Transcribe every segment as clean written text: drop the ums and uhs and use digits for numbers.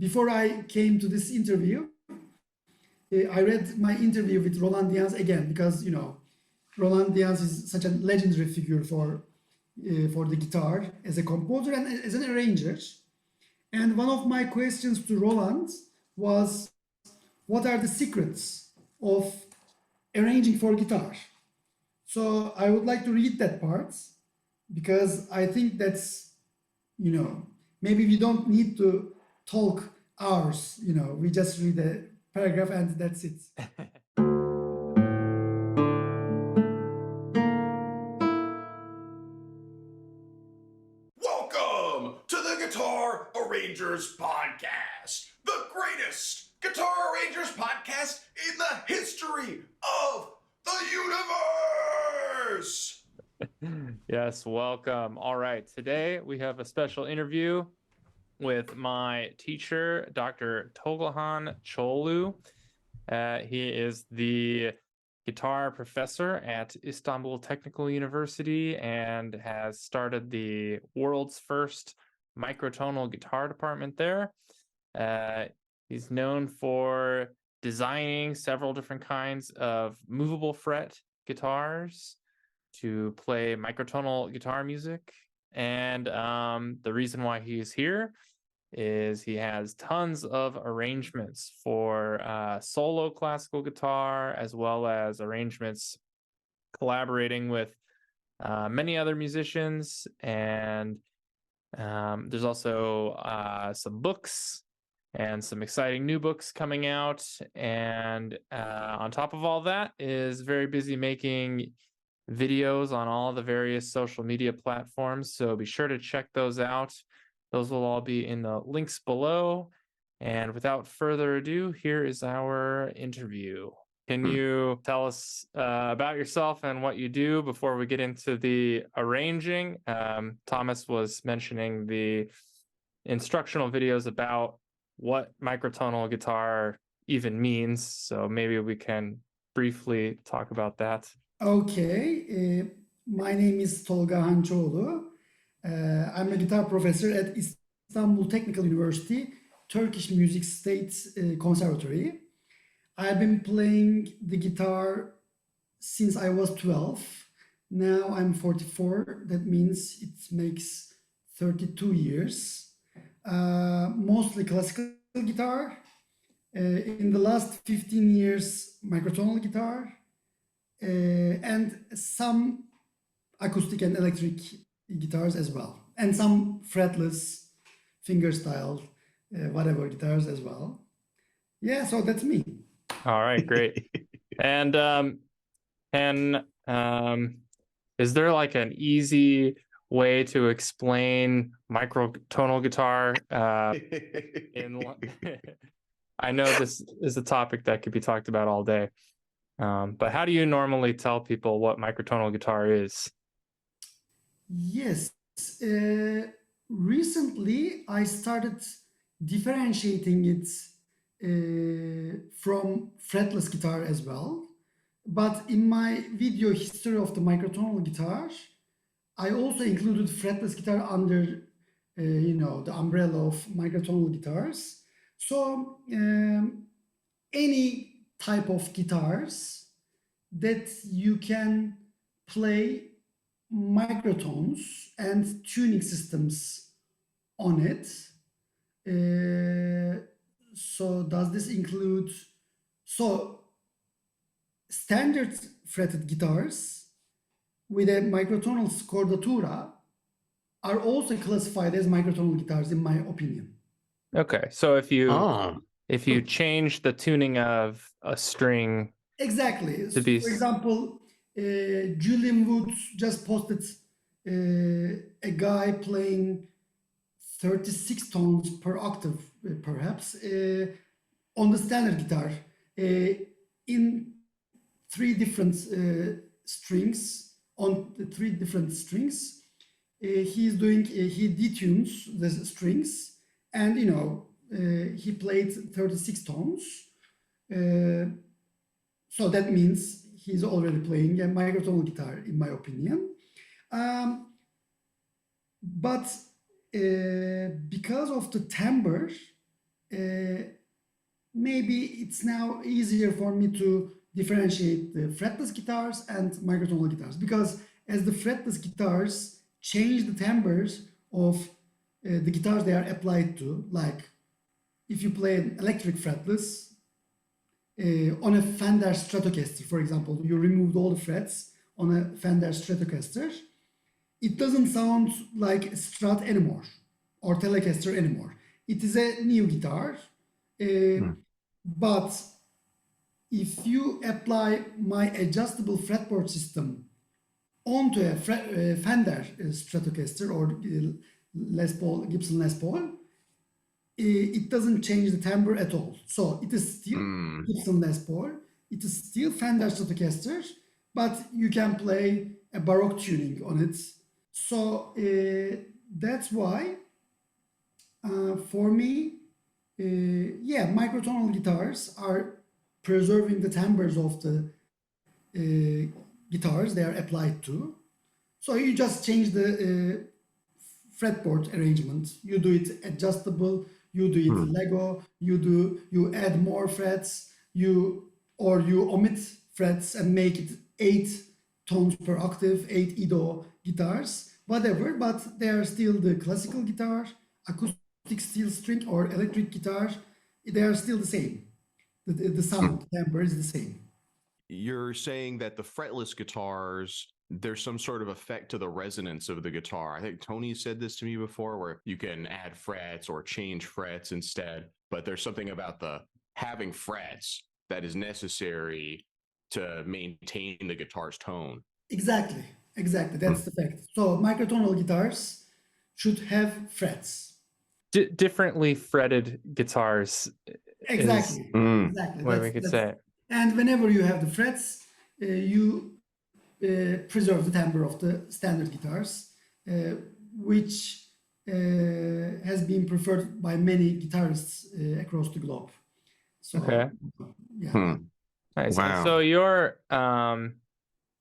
before I came to this interview, I read my interview with Roland Diaz again because, you know, Roland Diaz is such a legendary figure for the guitar as a composer and as an arranger. And one of my questions to Roland was, what are the secrets of arranging for guitar? So I would like to read that part because I think that's, you know, maybe we don't need to talk hours, you know, we just read a paragraph and that's it. Welcome to the Guitar Arrangers Podcast, the greatest Guitar Arrangers podcast in the history of the universe. Yes, welcome. All right, today we have a special interview with my teacher, Dr. Tolgahan Çoğulu. He is the guitar professor at Istanbul Technical University and has started the world's first microtonal guitar department there. He's known for designing several different kinds of movable fret guitars to play microtonal guitar music. And the reason why he's here is he has tons of arrangements for solo classical guitar, as well as arrangements collaborating with many other musicians. And there's also some books and some exciting new books coming out. And on top of all that is very busy making videos on all the various social media platforms. So be sure to check those out. Those will all be in the links below. And without further ado, here is our interview. Can you tell us about yourself and what you do before we get into the arranging? Thomas was mentioning the instructional videos about what microtonal guitar even means. So maybe we can briefly talk about that. Okay, my name is Tolgahan Çoğulu. I'm a guitar professor at Istanbul Technical University, Turkish Music State Conservatory. I've been playing the guitar since I was 12. Now I'm 44. That means it makes 32 years. Mostly classical guitar. In the last 15 years, microtonal guitar. And some acoustic and electric guitars as well, and some fretless fingerstyle whatever guitars as well. Yeah, so that's me. All right, great. And is there like an easy way to explain microtonal guitar? I know this is a topic that could be talked about all day, but how do you normally tell people what microtonal guitar is? Yes, recently I started differentiating it from fretless guitar as well. But in my video history of the microtonal guitar, I also included fretless guitar under, you know, the umbrella of microtonal guitars. So any type of guitars that you can play microtones and tuning systems on it. So does this include, so standard fretted guitars with a microtonal scordatura are also classified as microtonal guitars in my opinion. Okay, so if you change the tuning of a string, exactly. To be... For example, Julian Wood just posted a guy playing 36 tones per octave, perhaps, on the standard guitar in three different strings, on the three different strings. He detunes the strings, and you know, he played 36 tones. So that means he's already playing a microtonal guitar, in my opinion. But because of the timbre maybe it's now easier for me to differentiate the fretless guitars and microtonal guitars, because as the fretless guitars change the timbres of the guitars they are applied to, like if you play an electric fretless on a Fender Stratocaster, for example, you removed all the frets on a Fender Stratocaster, it doesn't sound like a Strat anymore or Telecaster anymore. It is a new guitar, but if you apply my adjustable fretboard system onto a Fender Stratocaster or Les Paul, Gibson Les Paul, it doesn't change the timbre at all. So it is still Gibson Les Paul, it is still Fender Stratocaster, but you can play a Baroque tuning on it. So that's why, for me, microtonal guitars are preserving the timbres of the guitars they are applied to. So you just change the fretboard arrangement. You do it adjustable, you do it Lego, you add more frets, you omit frets and make it 8 tones per octave, 8 Edo guitars, whatever, but they are still the classical guitar, acoustic steel string or electric guitar, they are still the same. The sound timbre is the same. You're saying that the fretless guitars, there's some sort of effect to the resonance of the guitar. I think Tony said this to me before, where you can add frets or change frets instead, but there's something about the having frets that is necessary to maintain the guitar's tone. Exactly. That's the fact. So microtonal guitars should have frets. Differently fretted guitars. Exactly. Exactly. Way we could say it. And whenever you have the frets, you preserve the timbre of the standard guitars, which has been preferred by many guitarists across the globe. So, okay. Yeah. Nice. Wow. So you're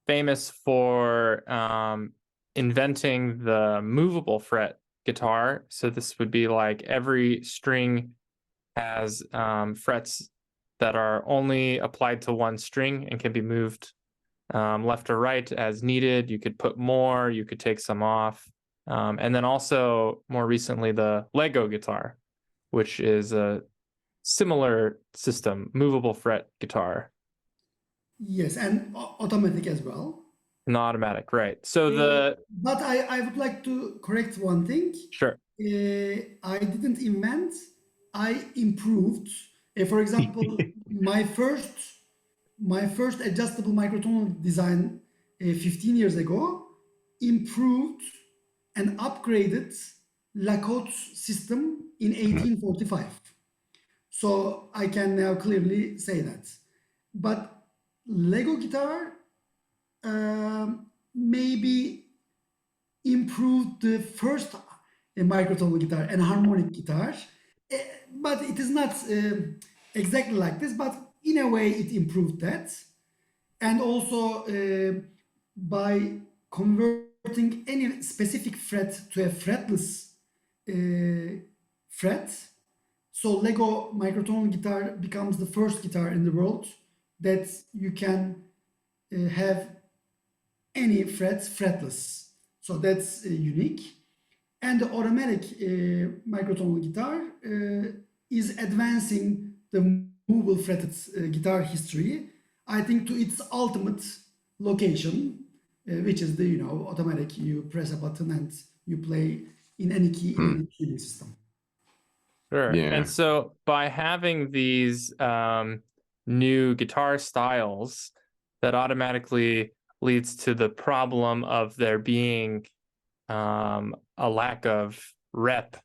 famous for inventing the movable fret guitar. So this would be like every string has frets that are only applied to one string and can be moved left or right as needed. You could put more, you could take some off. And then also more recently, the Lego guitar, which is a similar system, movable fret guitar. Yes, and automatic as well. And automatic, right. So But I would like to correct one thing. Sure. I didn't invent, I improved. For example, my first adjustable microtonal design 15 years ago improved and upgraded Lacote's system in 1845. So I can now clearly say that. But Lego guitar maybe improved the first microtonal guitar and harmonic guitar, but it is not exactly like this, but in a way it improved that. And also by converting any specific fret to a fretless fret, so Lego microtonal guitar becomes the first guitar in the world that you can have any frets fretless. So that's unique. And the automatic microtonal guitar is advancing the movable fretted guitar history, I think, to its ultimate location, which is the automatic. You press a button and you play in any key in any tuning system. Sure. Yeah. And so by having these new guitar styles, that automatically leads to the problem of there being a lack of rep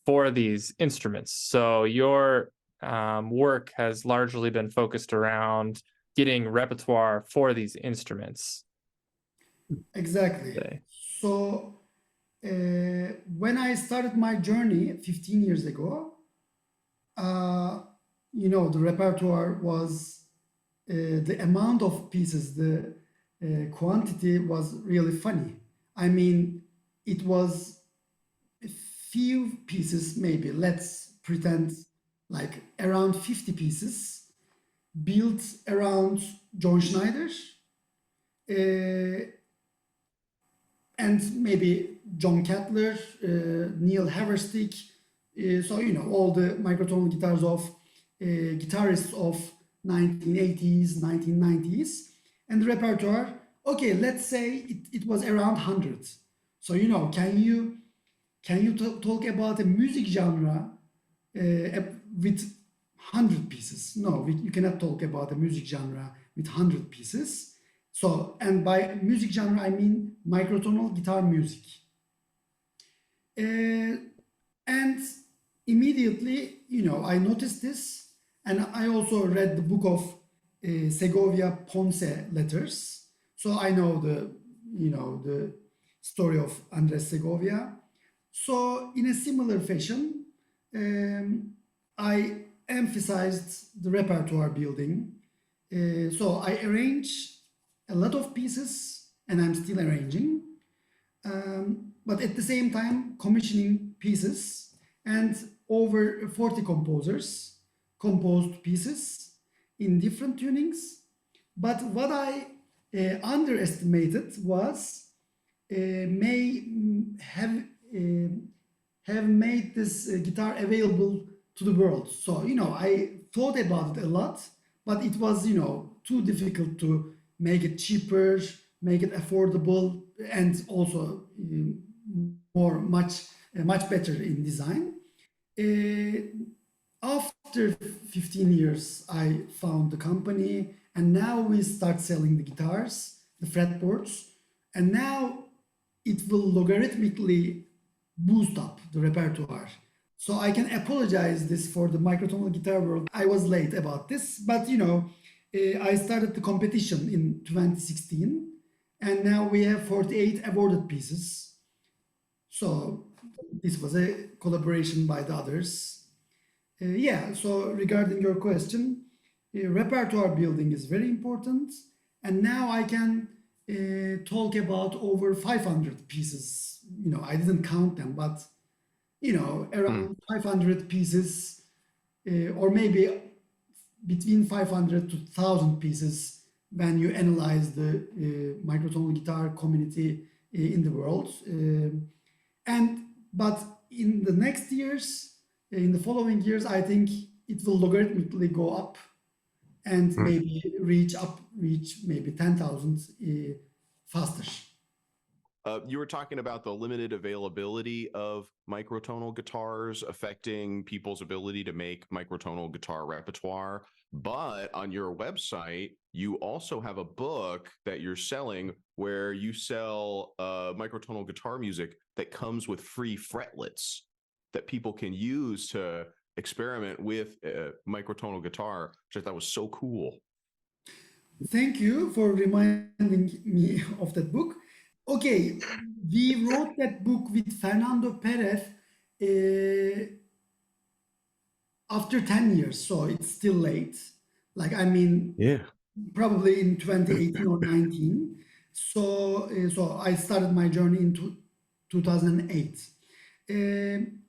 for these instruments. So your work has largely been focused around getting repertoire for these instruments. Exactly. Okay. So when I started my journey 15 years ago, the repertoire was the amount of pieces, the quantity was really funny. I mean, it was a few pieces, maybe, let's pretend like around 50 pieces, built around John Schneider, and maybe John Cutler, Neil Haverstick. So, all the microtonal guitars of guitarists of 1980s, 1990s. And the repertoire, okay, let's say it was around 100. So, can you talk about a music genre with 100 pieces? No, you cannot talk about a music genre with 100 pieces. So, and by music genre, I mean microtonal guitar music. And immediately, I noticed this, and I also read the book of Segovia Ponce letters. So I know the story of Andres Segovia. So in a similar fashion, I emphasized the repertoire building. So I arranged a lot of pieces, and I'm still arranging, but at the same time commissioning pieces, and over 40 composers composed pieces in different tunings. But what I underestimated was may have made this guitar available to the world. So I thought about it a lot, but it was too difficult to make it cheaper, make it affordable, and also much better in design. After 15 years, I found the company, and now we start selling the guitars, the fretboards, and now it will logarithmically boost up the repertoire. So I can apologize this for the microtonal guitar world. I was late about this, but I started the competition in 2016, and now we have 48 awarded pieces. So this was a collaboration by the others. So regarding your question, repertoire building is very important, and now I can talk about over 500 pieces. I didn't count them, but around 500 pieces, or maybe between 500 to 1,000 pieces when you analyze the microtonal guitar community in the world. But in the next years, in the following years, I think it will logarithmically go up and maybe reach maybe 10,000 faster. You were talking about the limited availability of microtonal guitars affecting people's ability to make microtonal guitar repertoire. But on your website, you also have a book that you're selling where you sell microtonal guitar music that comes with free fretlets that people can use to experiment with microtonal guitar, which I thought was so cool. Thank you for reminding me of that book. Okay, we wrote that book with Fernando Perez after 10 years, so it's still late. Probably in 2018 or 19. So I started my journey in 2008. And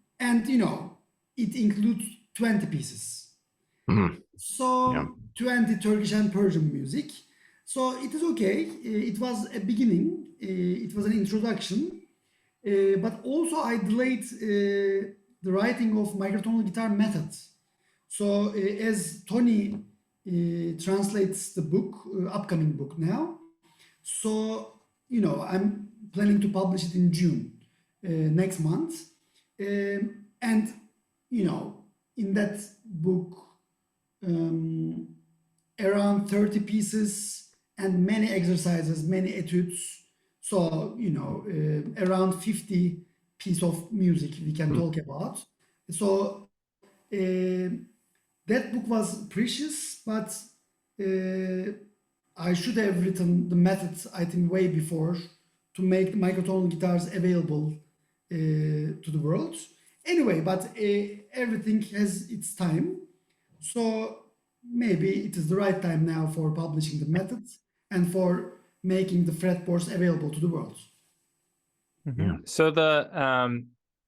it includes 20 pieces. So 20 Turkish and Persian music. So it is okay. It was a beginning. It was an introduction. But also I delayed the writing of microtonal guitar methods. So as Tony translates the book, upcoming book now. So, I'm planning to publish it in June next month. And, in that book, around 30 pieces and many exercises, many etudes. So, around 50 pieces of music we can talk about. So, that book was precious, but I should have written the methods, I think, way before to make microtonal guitars available to the world. Anyway, but everything has its time. So maybe it is the right time now for publishing the methods and for making the fretboards available to the world. So the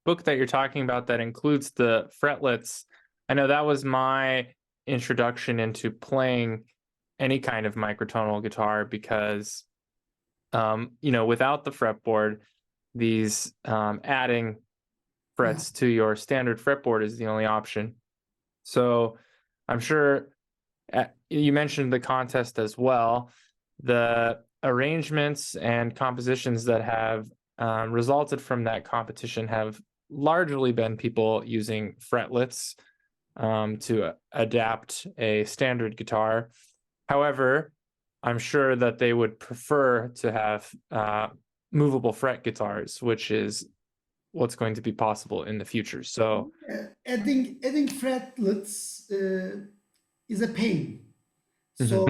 book that you're talking about that includes the fretlets, I know that was my introduction into playing any kind of microtonal guitar because, without the fretboard, these adding frets to your standard fretboard is the only option. So I'm sure you mentioned the contest as well. The arrangements and compositions that have resulted from that competition have largely been people using fretlets to adapt a standard guitar. However, I'm sure that they would prefer to have movable fret guitars, which is what's going to be possible in the future. So adding fretlets is a pain. So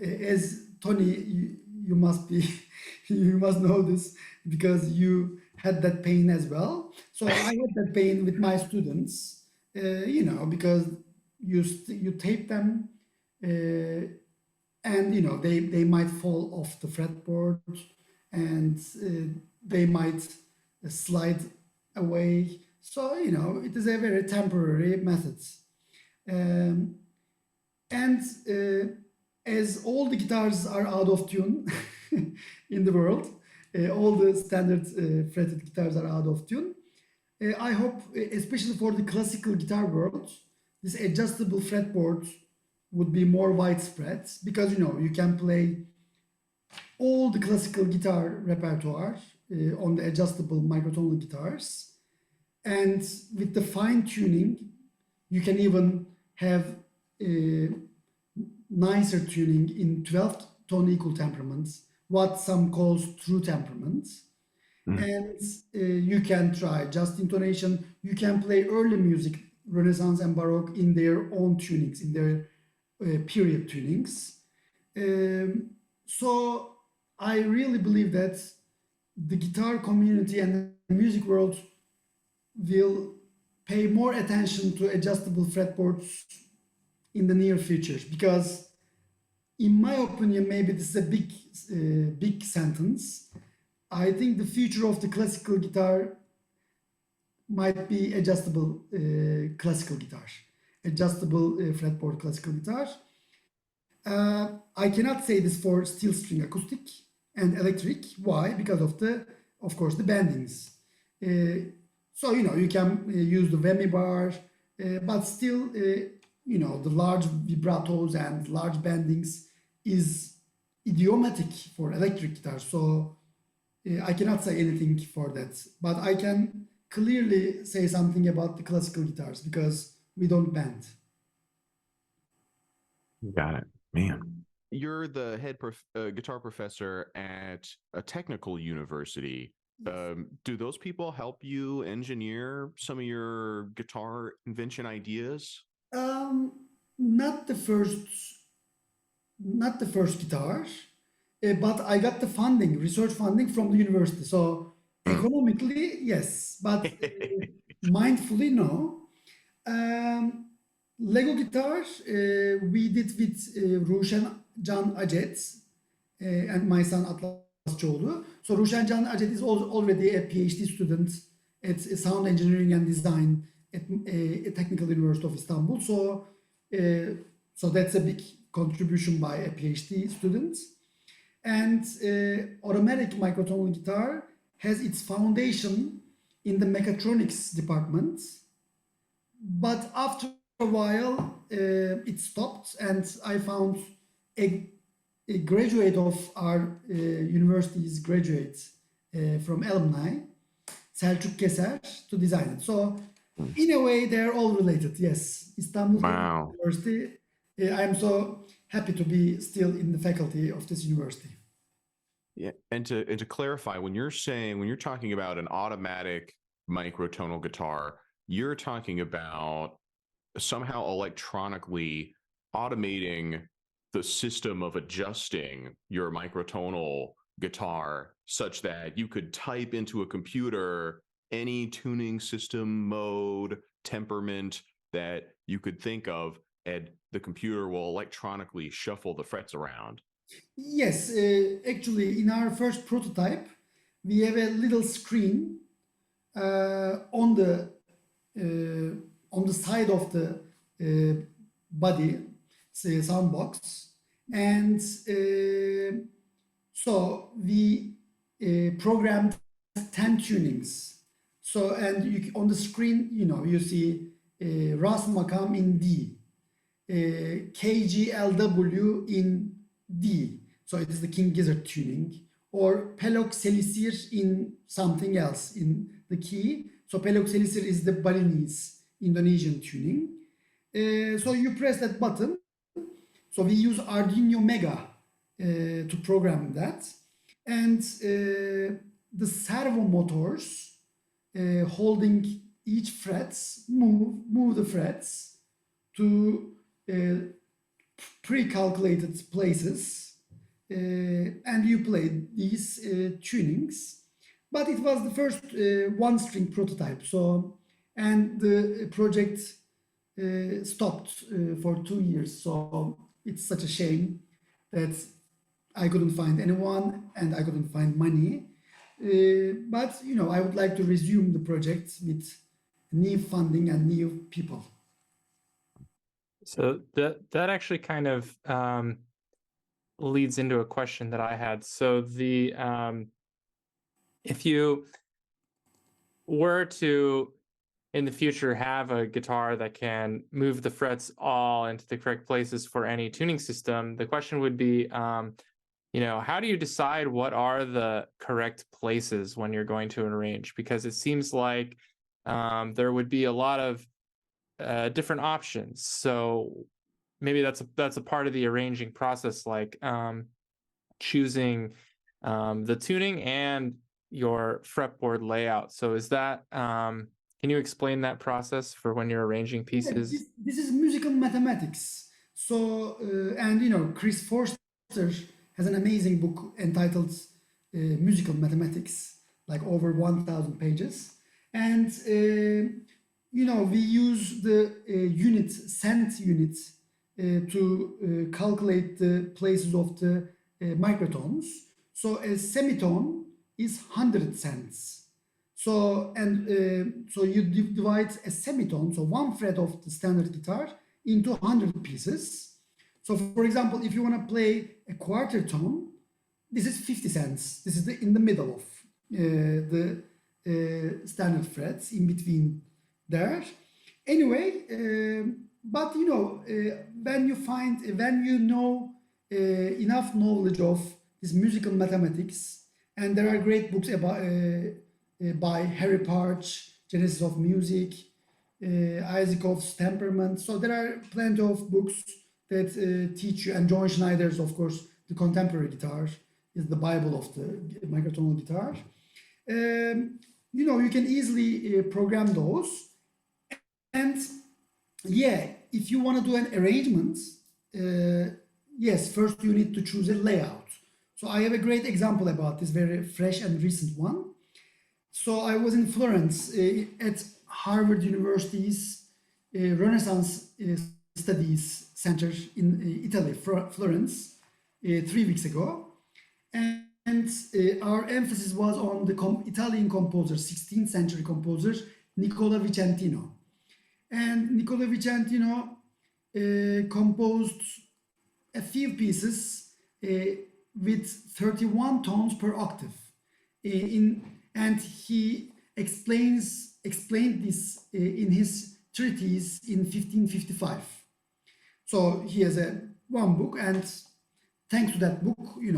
as Tony, you must be you must know this because you had that pain as well. So I had that pain with my students, because you tape them, and they might fall off the fretboard, and they might slide away. So it is a very temporary method. And as all the guitars are out of tune in the world, all the standard fretted guitars are out of tune. I hope, especially for the classical guitar world, this adjustable fretboard would be more widespread because you can play all the classical guitar repertoire on the adjustable microtonal guitars, and with the fine tuning, you can even have nicer tuning in 12th tone equal temperaments, what some calls true temperaments. And you can try just intonation. You can play early music, Renaissance and Baroque, in their own tunings, in their period tunings. So I really believe that the guitar community and the music world will pay more attention to adjustable fretboards in the near future, because in my opinion, maybe this is a big sentence. I think the future of the classical guitar might be adjustable classical guitar, adjustable fretboard classical guitar. I cannot say this for steel string acoustic and electric. Why? Because of course, the bendings. So you can use the whammy bar, but still, the large vibratos and large bendings is idiomatic for electric guitar. So I cannot say anything for that, but I can clearly say something about the classical guitars because we don't bend. Got it, man. You're the head guitar professor at a technical university. Do those people help you engineer some of your guitar invention ideas? Not the first guitar, but I got the funding, research funding from the university. So economically, yes, but mindfully, no. Lego guitar, we did with Ruşen Can Acet and my son Atlas Çoğulu. So Ruşen Can Acet is already a PhD student at sound engineering and design at a technical university of Istanbul. So that's a big contribution by a PhD student. And automatic microtonal guitar has its foundation in the mechatronics department, but after a while it stopped, and I found a graduate of our university's graduate from alumni, Selçuk Keser, to design it. So in a way, they're all related. Yes, Istanbul University. I'm so happy to be still in the faculty of this university. Yeah, and to clarify, when you're talking about an automatic microtonal guitar, you're talking about somehow electronically automating the system of adjusting your microtonal guitar such that you could type into a computer any tuning system, mode, temperament that you could think of, and the computer will electronically shuffle the frets around. Yes, actually, in our first prototype, we have a little screen on on the side of the body, say, sound box, and so we programmed 10 tunings. So, and on the screen, you see Ras Makam in D, KGLW in D. So it is the King Gizzard tuning, or Pelok Selisir in something else in the key. So Pelok Selisir is the Balinese Indonesian tuning. So you press that button. So we use Arduino Mega to program that. And the servo motors holding each frets move the frets to pre-calculated places, and you play these tunings. But it was the first one-string prototype. So, and the project stopped for 2 years. So it's such a shame that I couldn't find anyone and I couldn't find money. But I would like to resume the project with new funding and new people. So that actually kind of leads into a question that I had. So the if you were to in the future have a guitar that can move the frets all into the correct places for any tuning system, the question would be, how do you decide what are the correct places when you're going to arrange? Because it seems like there would be a lot of different options. So maybe that's a part of the arranging process, like choosing the tuning and your fretboard layout. So is that can you explain that process for when you're arranging pieces? This is musical mathematics. So and Chris Forster has an amazing book entitled Musical Mathematics, like over 1,000 pages. And we use the cent unit to calculate the places of the microtones. So a semitone is 100 cents. So so you divide a semitone, so one fret of the standard guitar, into 100 pieces. So for example, if you want to play a quarter tone, this is 50 cents. This is in the middle of the standard frets, in between there. Anyway, but when you know enough knowledge of this musical mathematics, and there are great books about by Harry Parch, Genesis of Music, Isaacow's Temperament. So there are plenty of books that teach you, and John Schneider's, of course, The Contemporary Guitar is the Bible of the microtonal guitar. You can easily program those. And yeah, if you want to do an arrangement, yes, first you need to choose a layout. So I have a great example about this, very fresh and recent one. So I was in Florence at Harvard University's Renaissance Studies Center in Italy, Florence, 3 weeks ago. And our emphasis was on the Italian composer, 16th century composer, Nicola Vicentino. And Nicola Vicentino composed a few pieces with 31 tones per octave. And he explained this in his treatise in 1555. So he has one book, and thanks to that book, we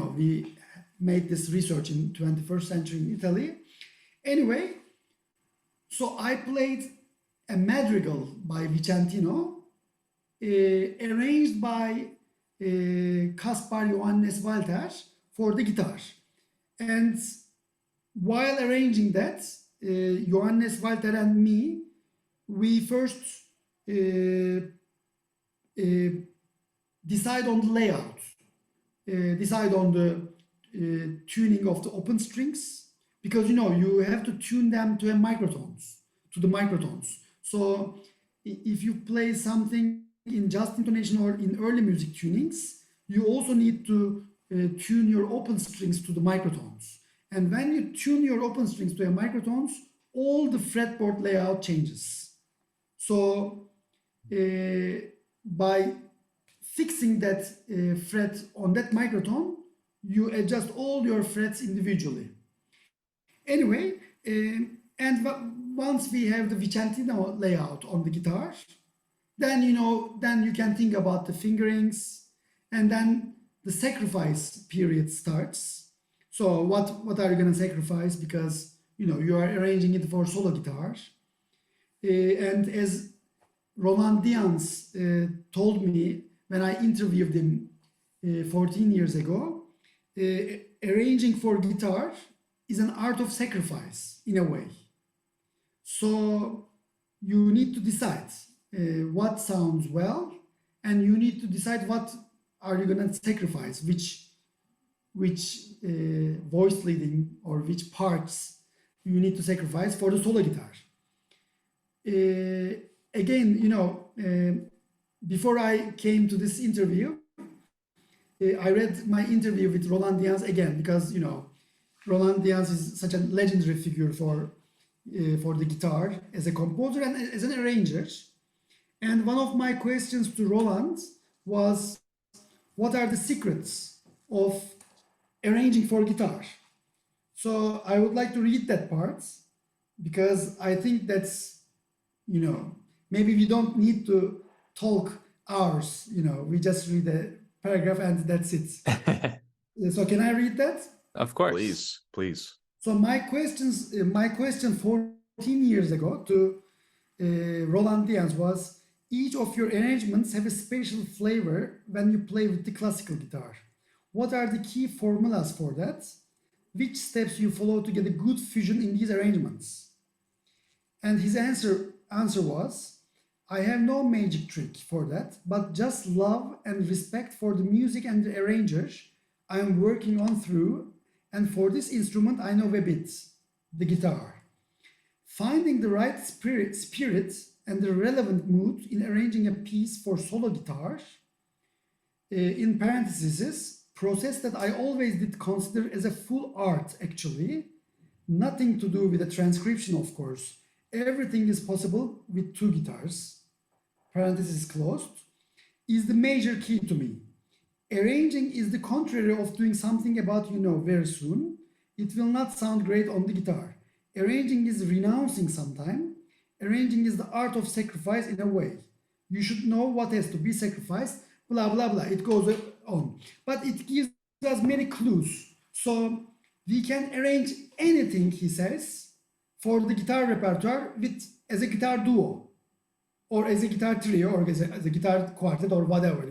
made this research in 21st century in Italy. Anyway, so I played a madrigal by Vicentino, arranged by Caspar Johannes Walter for the guitar. And while arranging that, Johannes Walter and me, we first decide on the layout, decide on the tuning of the open strings, because you have to tune them to the microtones. So if you play something in just intonation or in early music tunings, you also need to tune your open strings to the microtones. And when you tune your open strings to your microtones, all the fretboard layout changes. So by fixing that fret on that microphone, you adjust all your frets individually. Anyway, once we have the Vicentino layout on the guitar, then you can think about the fingerings, and then the sacrifice period starts. So what are you going to sacrifice? Because you are arranging it for solo guitar, and as Roland Dians told me when I interviewed him 14 years ago, arranging for guitar is an art of sacrifice in a way. So you need to decide what sounds well, and you need to decide what are you going to sacrifice, which voice leading or which parts you need to sacrifice for the solo guitar. Again, before I came to this interview, I read my interview with Roland Dians again, because Roland Dians is such a legendary figure for the guitar as a composer and as an arranger. And one of my questions to Roland was, what are the secrets of arranging for guitar? So I would like to read that part, because I think that's, maybe we don't need to talk hours, we just read a paragraph and that's it. So can I read that? Of course. Please. So my question 14 years ago to Roland Dians was, each of your arrangements have a special flavor when you play with the classical guitar. What are the key formulas for that? Which steps you follow to get a good fusion in these arrangements? And his answer was, I have no magic trick for that, but just love and respect for the music and the arranger I am working on through, and for this instrument I know a bit, the guitar. Finding the right spirit and the relevant mood in arranging a piece for solo guitar, in parentheses, process that I always did consider as a full art actually, nothing to do with the transcription of course. Everything is possible with two guitars, parentheses closed, is the major key to me. Arranging is the contrary of doing something about very soon. It will not sound great on the guitar. Arranging is renouncing sometime. Arranging is the art of sacrifice in a way. You should know what has to be sacrificed, blah, blah, blah. It goes on. But it gives us many clues. So we can arrange anything, he says, for the guitar repertoire as a guitar duo, or as a guitar trio, or as a guitar quartet, or whatever,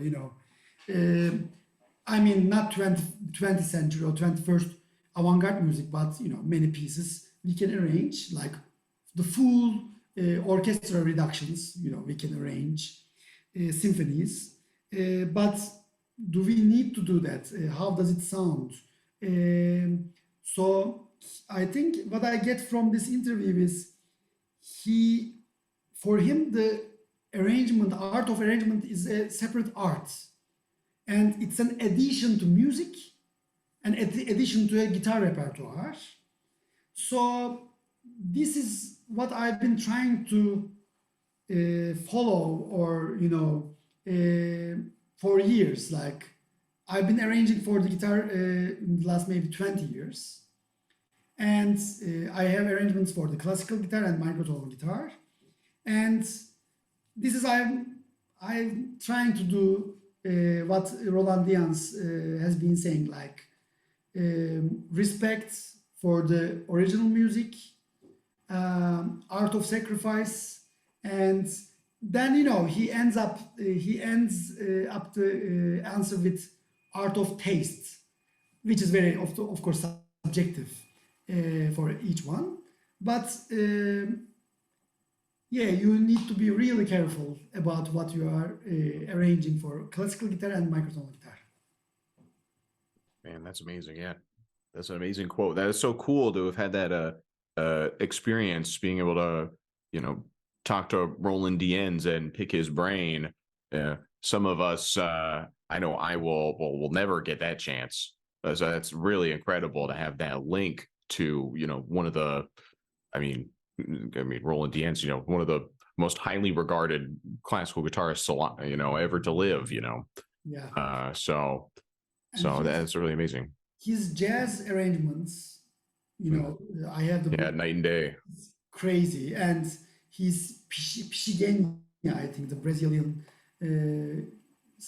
I mean, not 20th century or 21st avant-garde music, but, many pieces we can arrange, like the full orchestral reductions, we can arrange symphonies. But do we need to do that? How does it sound? So I think what I get from this interview is for him, the art of arrangement is a separate art. And it's an addition to music, an addition to a guitar repertoire. So this is what I've been trying to follow, or, for years. Like, I've been arranging for the guitar in the last maybe 20 years. And I have arrangements for the classical guitar and microtonal guitar. And this is, I'm trying to do what Roland Dians has been saying, like respect for the original music, art of sacrifice, and then he ends up the answer with art of taste, which is very of course subjective for each one, but yeah, you need to be really careful about what you are arranging for classical guitar and microtonal guitar. Man, that's amazing. Yeah, that's an amazing quote. That is so cool to have had that experience, being able to, talk to Roland Dians and pick his brain. Some of us, I know I will never get that chance. So that's really incredible to have that link to, one of the, I mean, Roland Dians, one of the most highly regarded classical guitarists, ever to live. Yeah. So And that's really amazing. his jazz arrangements, I have the Yeah, book. night and day. It's crazy. And his Pixinguinha, I think, the Brazilian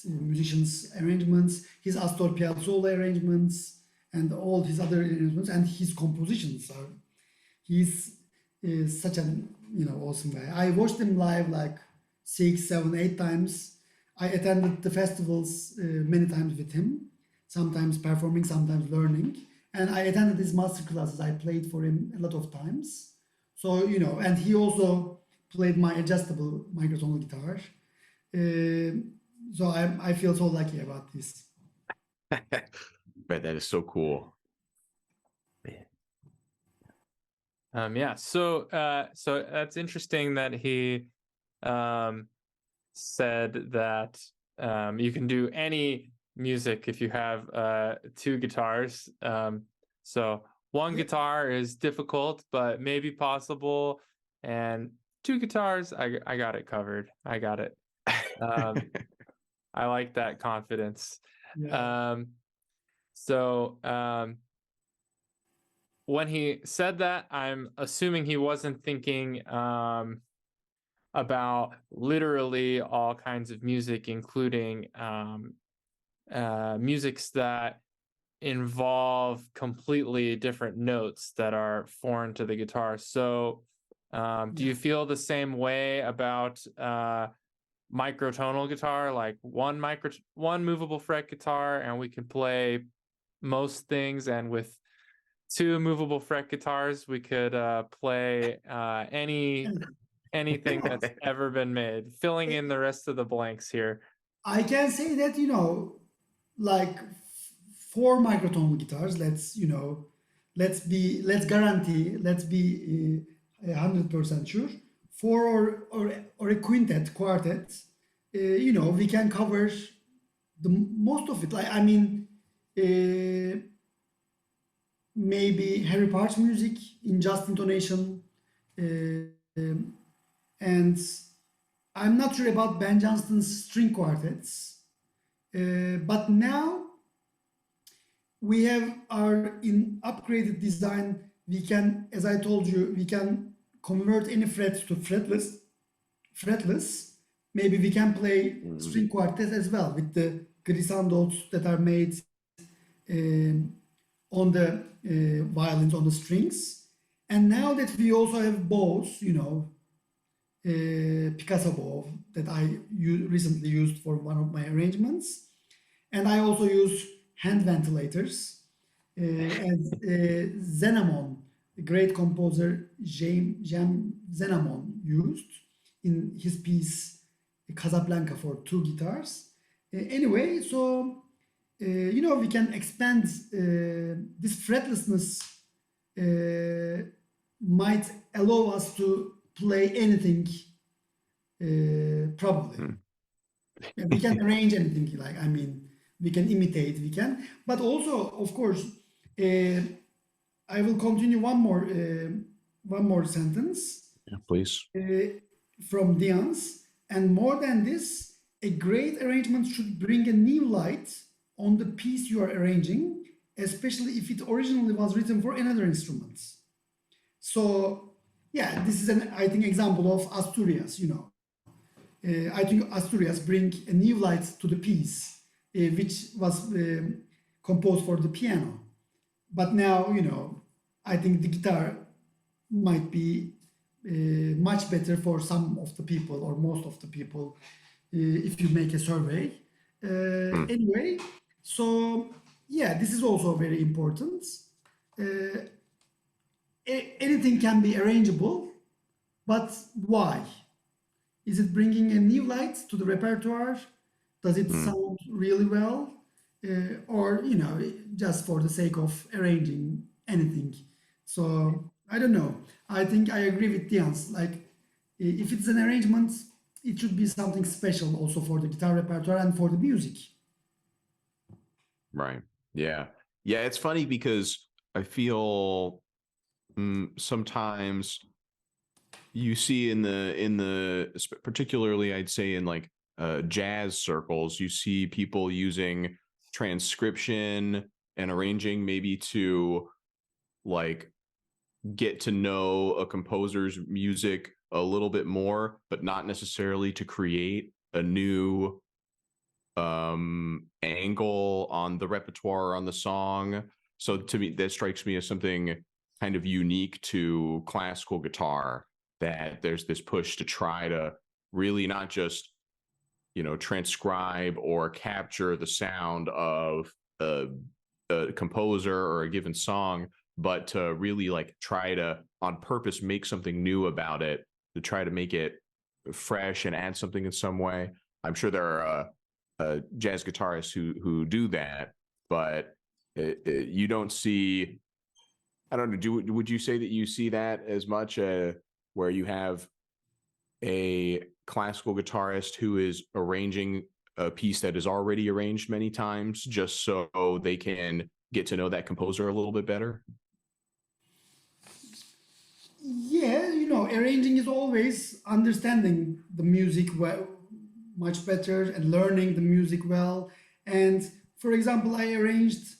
musicians' arrangements, his Astor Piazzolla arrangements, and all his other arrangements, and his compositions are. He's such an awesome guy. I watched him live like 6, 7, 8 times. I attended the festivals many times with him, sometimes performing, sometimes learning. And I attended his master classes. I played for him a lot of times. So, and he also played my adjustable microtonal guitar. So I feel so lucky about this. But that is so cool. Yeah. So that's interesting that he said that you can do any music if you have 2 guitars. So one guitar is difficult, but maybe possible, and 2 guitars, I got it covered. I got it. I like that confidence. Yeah. When he said that, I'm assuming he wasn't thinking about literally all kinds of music, including musics that involve completely different notes that are foreign to the guitar. So do you feel the same way about microtonal guitar, like one movable fret guitar, and we can play most things, and with 2 movable fret guitars we could play anything that's ever been made, filling in the rest of the blanks here? I can say that, like 4 microtonal guitars, let's guarantee, let's be 100% sure. 4 or a quartet, we can cover the most of it. Like, I mean, maybe Harry Potter's music in just intonation, and I'm not sure about Ben Johnston's string quartets, but now we have our in upgraded design. We can, as I told you, we can convert any frets to fretless. Maybe we can play string quartets as well with the glissandos that are made on the violins, on the strings. And now that we also have bows, Picasso bow that I recently used for one of my arrangements, and I also use hand ventilators, as Zenamon, the great composer James Zenamon, used in his piece Casablanca for 2 guitars. Anyway, so we can expand this fretlessness. Might allow us to play anything, probably. We can arrange anything, like, I mean, we can imitate, but also, of course, I will continue one more sentence. Yeah, please. From Dian's, and more than this, a great arrangement should bring a new light on the piece you are arranging, especially if it originally was written for another instrument. So, yeah, this is I think, example of Asturias, I think Asturias bring a new light to the piece, which was composed for the piano. But now, I think the guitar might be much better for some of the people, or most of the people, if you make a survey. Anyway, so yeah, this is also very important. Anything can be arrangeable, but why? Is it bringing a new light to the repertoire? Does it sound really well? Or, just for the sake of arranging anything? So, I don't know. I think I agree with Dians. Like, if it's an arrangement, it should be something special also for the guitar repertoire and for the music. Right. Yeah. Yeah. It's funny because I feel sometimes, you see in the particularly I'd say in like jazz circles, you see people using transcription and arranging maybe to like get to know a composer's music a little bit more, but not necessarily to create a new angle on the repertoire or on the song. So to me, that strikes me as something kind of unique to classical guitar, that there's this push to try to really not just, you know, transcribe or capture the sound of a composer or a given song, but to really like try to on purpose make something new about it, to try to make it fresh and add something in some way. I'm sure there are jazz guitarists who do that, but you don't see. I don't know. Would you say that you see that as much, where you have a classical guitarist who is arranging a piece that is already arranged many times just so they can get to know that composer a little bit better? Yeah, you know, arranging is always understanding the music well, much better, and learning the music well. And for example, I arranged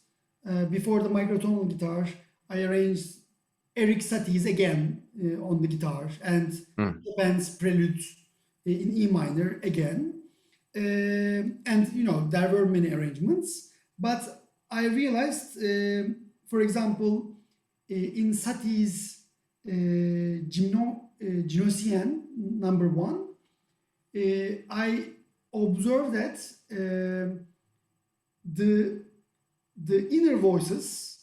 before the microtonal guitar, I arranged Eric Satie's again on the guitar, and Chopin's Prelude in E minor again. And you know, there were many arrangements, but I realized, for example, in Satie's Gymnosien number 1, I observed that the inner voices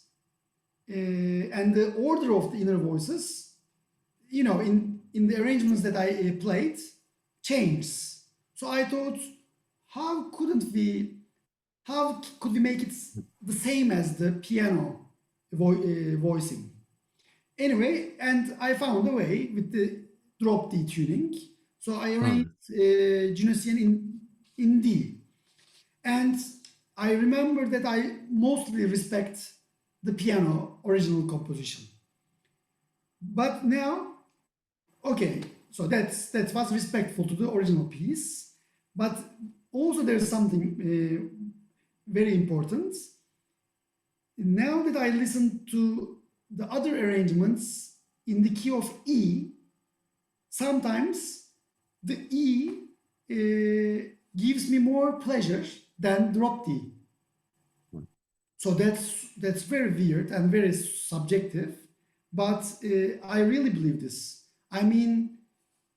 and the order of the inner voices, you know, in the arrangements that I played, changes. So I thought, how could we make it the same as the piano voicing? Anyway, and I found a way with the drop D tuning. So I arranged Gymnosien in D. And I remember that I mostly respect the piano original composition. But now, okay, so that was respectful to the original piece. But also there's something very important. Now that I listen to the other arrangements in the key of E, sometimes the E gives me more pleasure than drop D. So that's very weird and very subjective, but I really believe this. I mean,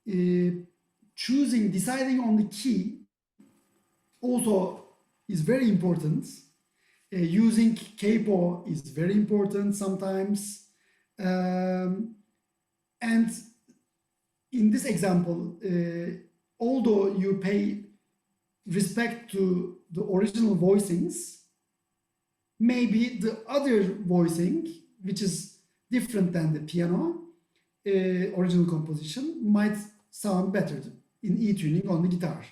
deciding on the key also is very important. Using capo is very important sometimes. And in this example, although you pay respect to the original voicings, maybe the other voicing, which is different than the piano original composition, might sound better in E tuning on the guitar.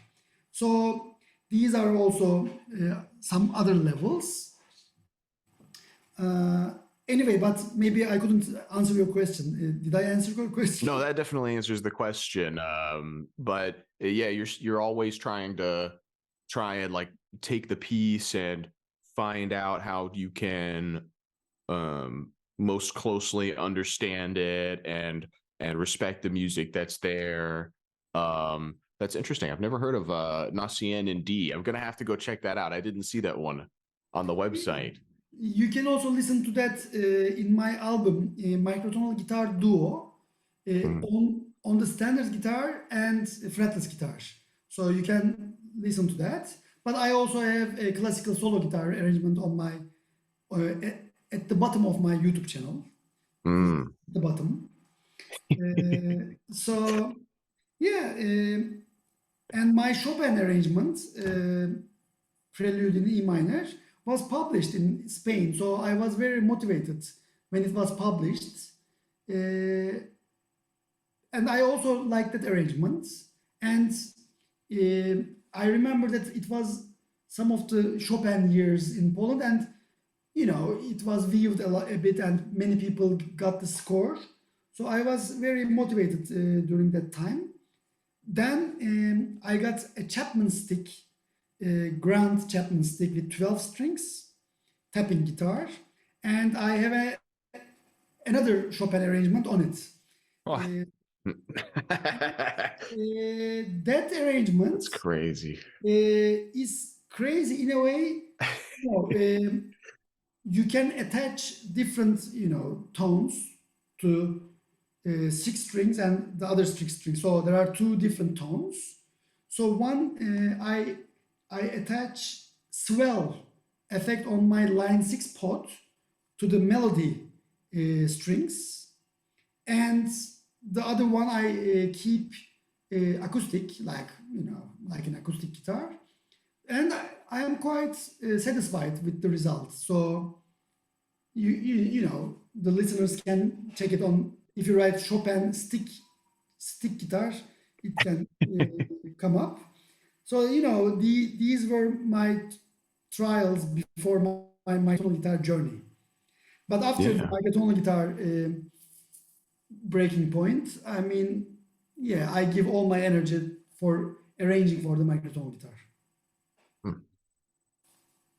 So these are also some other levels. Anyway, but maybe I couldn't answer your question. Did I answer your question? No, that definitely answers the question. But yeah, you're always trying to try and like take the piece and find out how you can most closely understand it and respect the music that's there. That's interesting. I've never heard of Gymnosien in D. I'm gonna have to go check that out. I didn't see that one on the website. You can also listen to that in my album, Microtonal Guitar Duo, on the standard guitar and fretless guitar. So you can listen to that. But I also have a classical solo guitar arrangement on my at the bottom of my YouTube channel. The bottom. So yeah, and my Chopin arrangement, Prelude in E minor, was published in Spain. So I was very motivated when it was published. And I also liked that arrangement. And I remember that it was some of the Chopin years in Poland, and you know, it was viewed a bit and many people got the score. So I was very motivated during that time. Then I got a Chapman stick, grand Chapman stick with 12 strings, tapping guitar, and I have another Chopin arrangement on it. Oh, That arrangement That's crazy. is crazy in a way. You know, you can attach different, tones to 6 strings and the other 6 strings. So there are 2 different tones. So one, I attach swell effect on my line 6 pot to the melody strings, and the other one I keep acoustic, like an acoustic guitar, and I am quite satisfied with the results. So the listeners can check it on. If you write Chopin stick guitar, it can come up. So these were my trials before my microtonal guitar journey. But after the microtonal guitar breaking point, I mean, I give all my energy for arranging for the microtonal guitar.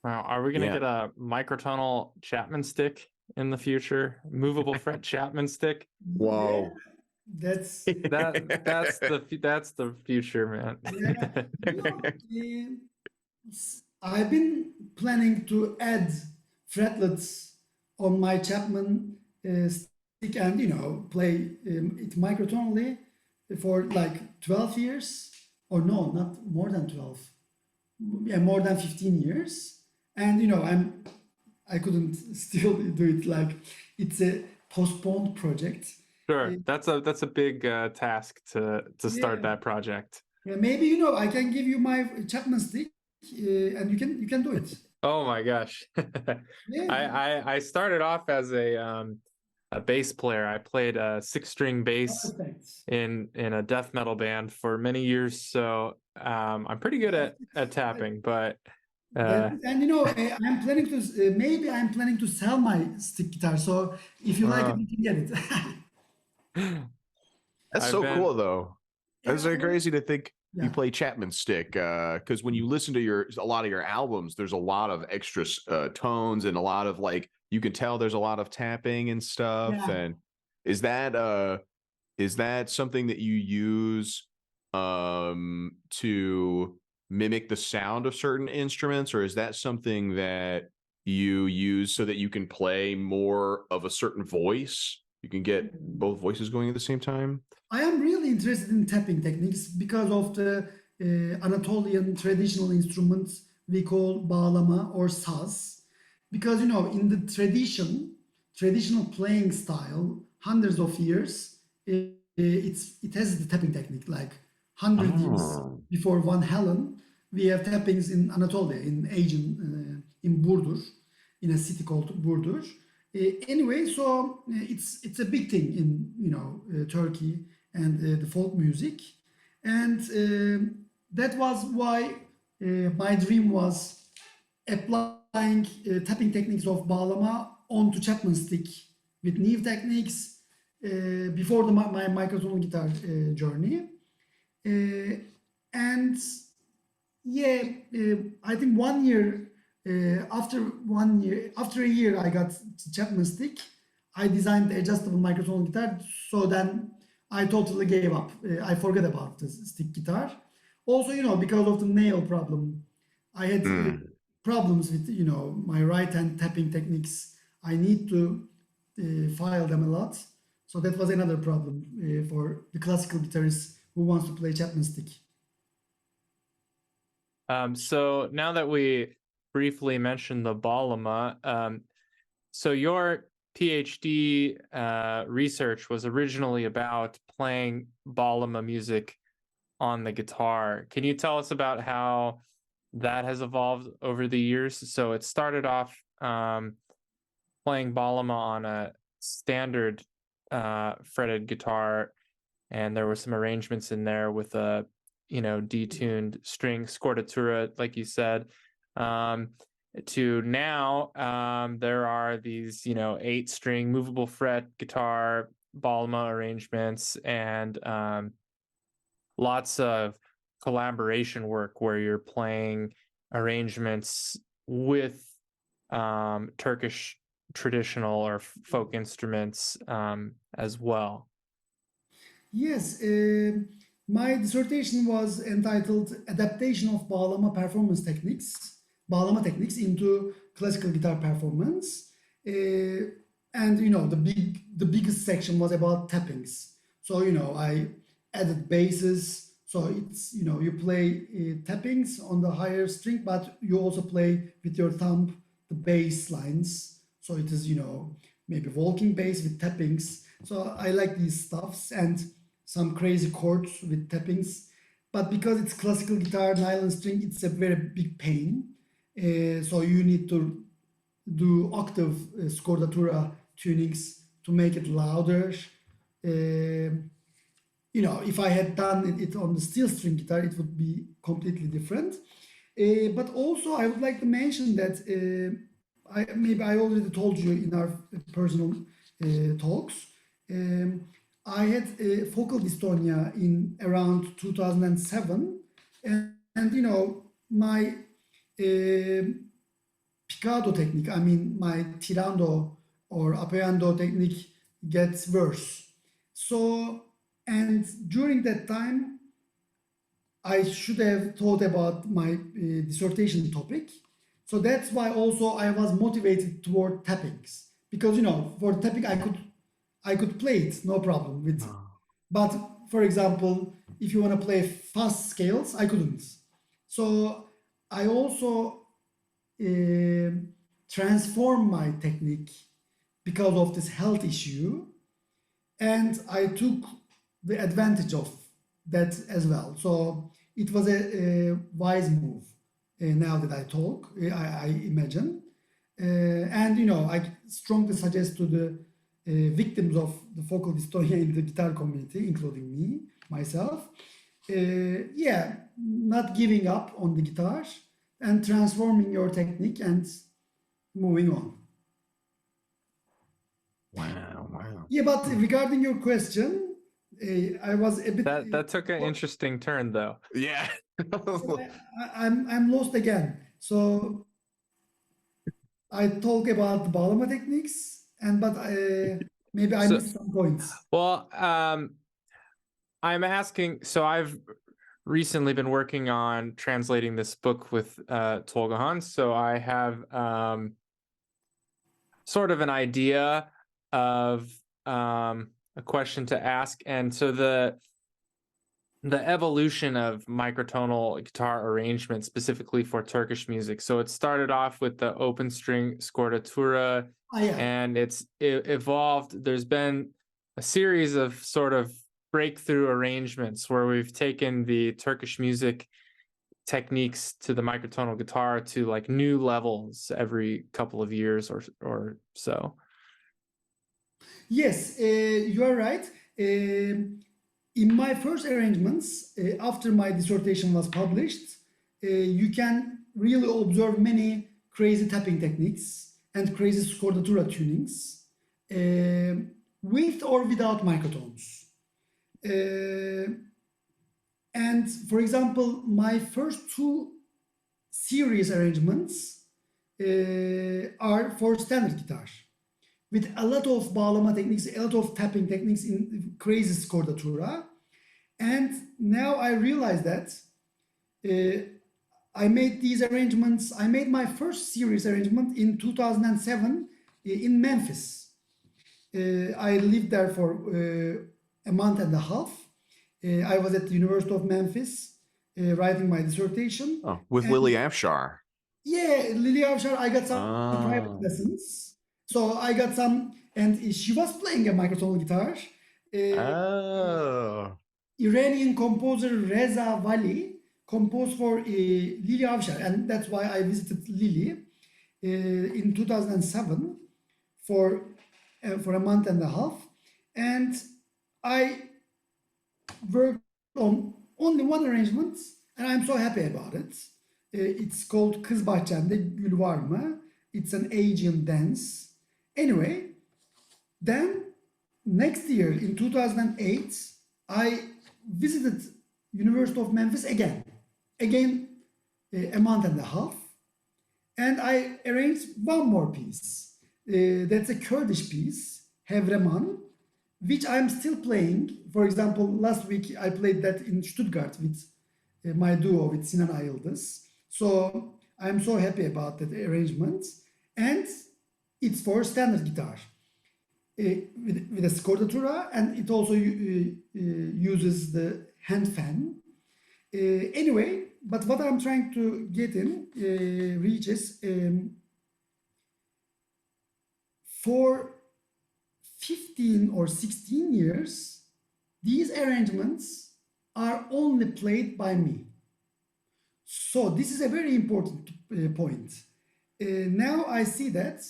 wow. Are we gonna get a microtonal Chapman stick in the future? Movable fret Chapman stick? Whoa. That's That's the future, man. I've been planning to add fretlets on my Chapman stick and play it microtonally for like 12 years, or no, not more than 12. Yeah, more than 15 years. And I couldn't still do it. Like, it's a postponed project. Sure, that's a big task to start that project. Yeah, maybe I can give you my Chapman stick, and you can do it. Oh my gosh. Yeah. I started off as a bass player. I played a 6-string bass Perfect. in a death metal band for many years, so I'm pretty good at tapping, but And I'm planning to maybe I'm planning to sell my stick guitar. So if you like it, you can get it. That's so cool, though. That's Yeah. crazy to think you Yeah. play Chapman stick, because when you listen to a lot of your albums, there's a lot of extra tones and a lot of, like, you can tell there's a lot of tapping and stuff. Yeah. And is that something that you use to mimic the sound of certain instruments, or is that something that you use so that you can play more of a certain voice? You can get both voices going at the same time? I am really interested in tapping techniques because of the Anatolian traditional instruments we call bağlama or saz. Because in the traditional playing style, hundreds of years, it has the tapping technique. Like 100 years before Van Halen, we have tappings in Anatolia, in Asian, in Burdur, in a city called Burdur. Anyway, so it's a big thing in Turkey and the folk music, and that was why my dream was applying tapping techniques of bağlama onto Chapman stick with new techniques before my microtonal guitar journey, and I think 1 year. After a year, I got Chapman stick. I designed the adjustable microtonal guitar. So then I totally gave up. I forgot about the stick guitar. Also, because of the nail problem, I had problems with my right hand tapping techniques. I need to file them a lot. So that was another problem for the classical guitarist who wants to play Chapman stick. So now that we briefly mentioned the bağlama, so your PhD research was originally about playing bağlama music on the guitar. Can you tell us about how that has evolved over the years? So it started off playing bağlama on a standard fretted guitar, and there were some arrangements in there with a detuned string scordatura, like you said, to now there are these 8-string movable fret guitar bağlama arrangements and lots of collaboration work where you're playing arrangements with Turkish traditional or folk instruments as well. Yes, my dissertation was entitled Adaptation of Bağlama Performance Techniques, Bağlama Techniques into Classical Guitar Performance. And the biggest section was about tappings. So I added basses. So it's you play tappings on the higher string, but you also play with your thumb the bass lines. So it is maybe walking bass with tappings. So I like these stuffs and some crazy chords with tappings. But because it's classical guitar nylon string, it's a very big pain. So you need to do octave scordatura tunings to make it louder. If I had done it on the steel string guitar, it would be completely different. But also, I would like to mention that I already told you in our personal talks. I had focal dystonia in around 2007, and my picado technique, my tirando or apoyando technique gets worse. So, and during that time, I should have thought about my dissertation topic. So that's why also I was motivated toward tappings, because for tapping I could play it, no problem with. But for example, if you want to play fast scales, I couldn't. So I also transformed my technique because of this health issue, and I took the advantage of that as well. So it was a wise move. Now that I talk, I imagine, and I strongly suggest to the victims of the focal dystonia in the guitar community, including me, myself, not giving up on the guitar and transforming your technique and moving on. Wow. Yeah, but regarding your question, I was a bit. That took an interesting turn, though. Yeah. I'm lost again. So I talk about the bağlama techniques, but maybe I missed some points. Well, I'm asking. So I've recently been working on translating this book with Tolgahan. So I have sort of an idea of a question to ask, and so the evolution of microtonal guitar arrangement specifically for Turkish music. So it started off with the open string scordatura, and it evolved. There's been a series of sort of breakthrough arrangements where we've taken the Turkish music techniques to the microtonal guitar to like new levels every couple of years or so. Yes, you are right. In my first arrangements, after my dissertation was published, you can really observe many crazy tapping techniques and crazy scordatura tunings with or without microtones. And for example, my first two series arrangements are for standard guitar, with a lot of bağlama techniques, a lot of tapping techniques in crazy scordatura. And now I realize that I made these arrangements. I made my first series arrangement in 2007 in Memphis. I lived there for a month and a half. I was at the University of Memphis writing my dissertation. Oh, with Lily Afshar. Yeah, Lily Afshar, I got some private lessons. So I got some, and she was playing a microtonal guitar. Iranian composer Reza Vali composed for Lily Afshar, and that's why I visited Lily in 2007 for a month and a half, and I worked on only one arrangement, and I'm so happy about it. It's called Kız Bahçende Gül Var mı? It's an Asian dance. Anyway, then next year, in 2008, I visited University of Memphis again a month and a half, and I arranged one more piece. That's a Kurdish piece, Havreman, which I'm still playing. For example, last week I played that in Stuttgart with my duo with Sinan Ayıldız. So I'm so happy about that arrangement, and it's for standard guitar with a scordatura, and it also uses the hand fan. Anyway, but what I'm trying to get in reaches for 15 or 16 years, these arrangements are only played by me. So this is a very important point. Now I see that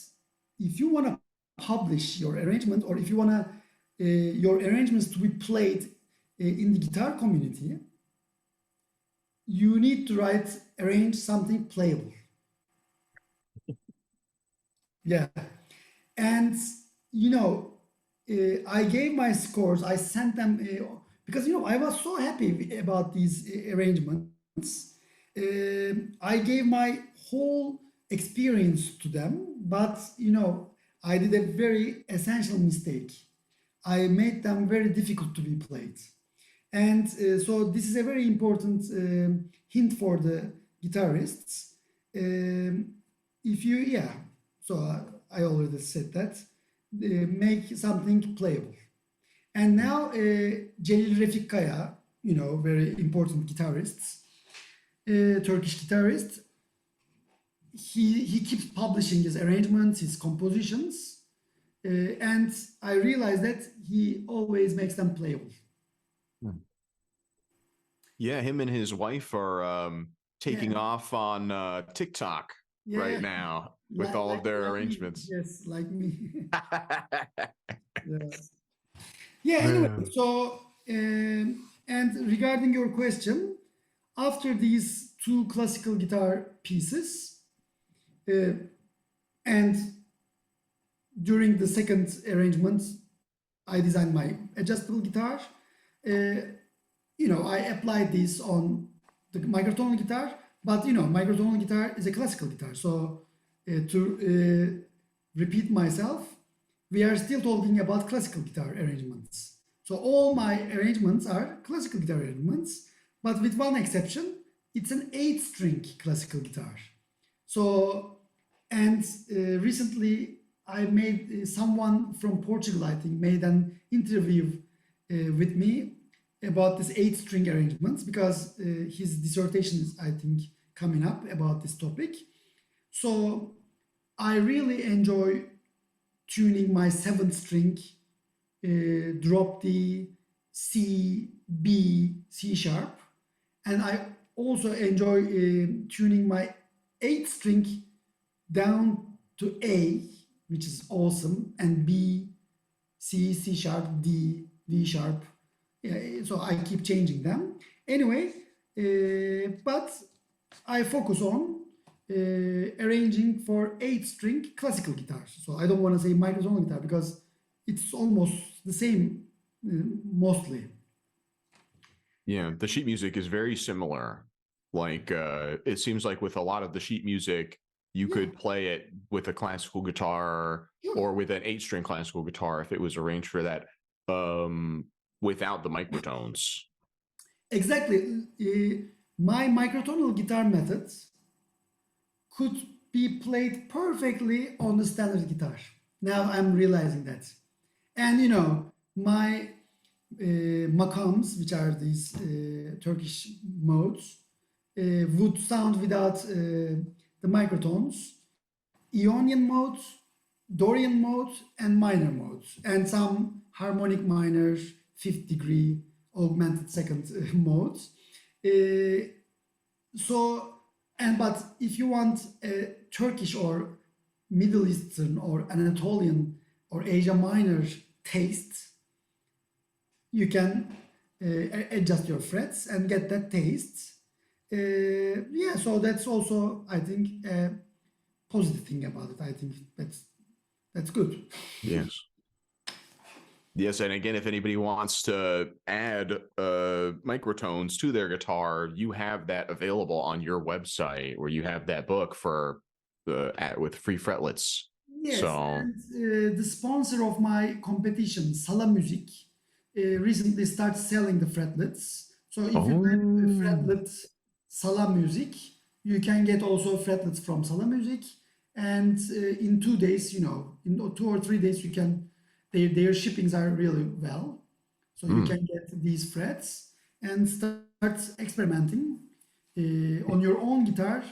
if you want to publish your arrangement, or if you want your arrangements to be played in the guitar community, you need to arrange something playable. Yeah. And, I gave my scores, I sent them, because, I was so happy about these arrangements. I gave my whole experience to them, but, I did a very essential mistake. I made them very difficult to be played. And so this is a very important hint for the guitarists. So I already said that. Make something playable. And now Celil Refik Kaya, very important guitarist, Turkish guitarist, he keeps publishing his arrangements, his compositions, and I realized that he always makes them playable. Yeah, him and his wife are taking off on TikTok right now with all of their arrangements. Me. Yes, like me. Anyway, so and regarding your question, after these two classical guitar pieces, and during the second arrangement, I designed my adjustable guitar. I applied this on the microtonal guitar, but microtonal guitar is a classical guitar. So to repeat myself, we are still talking about classical guitar arrangements. So all my arrangements are classical guitar arrangements, but with one exception, it's an 8-string classical guitar. So, and recently I made someone from Portugal, I think, made an interview with me about this 8-string arrangements, because his dissertation is, I think, coming up about this topic. So I really enjoy tuning my 7th string, drop D, C, B, C sharp, and I also enjoy tuning my 8th string down to A, which is awesome, and B, C, C sharp, D, D sharp. So I keep changing them. Anyway, but I focus on arranging for 8-string classical guitars. So I don't want to say microtonal guitar because it's almost the same mostly. Yeah, the sheet music is very similar. Like it seems like with a lot of the sheet music, you could play it with a classical guitar or with an 8-string classical guitar if it was arranged for that. Without the microtones. Exactly. My microtonal guitar methods could be played perfectly on the standard guitar. Now I'm realizing that. And my makams, which are these Turkish modes, would sound without the microtones, Ionian modes, Dorian modes, and minor modes, and some harmonic minor, 5th degree, augmented second modes. But if you want a Turkish or Middle Eastern or Anatolian or Asia Minor taste, you can adjust your frets and get that taste. So that's also, I think, a positive thing about it. I think that's good. Yes. Yes, and again, if anybody wants to add microtones to their guitar, you have that available on your website, where you have that book for with free fretlets. Yes, So and the sponsor of my competition, Sala Music, recently started selling the fretlets. So if you type fretlet Sala Music, you can get also fretlets from Sala Music. And in 2 days, you know, in 2 or 3 days, you can, their shippings are really well. So you can get these frets and start experimenting on your own guitar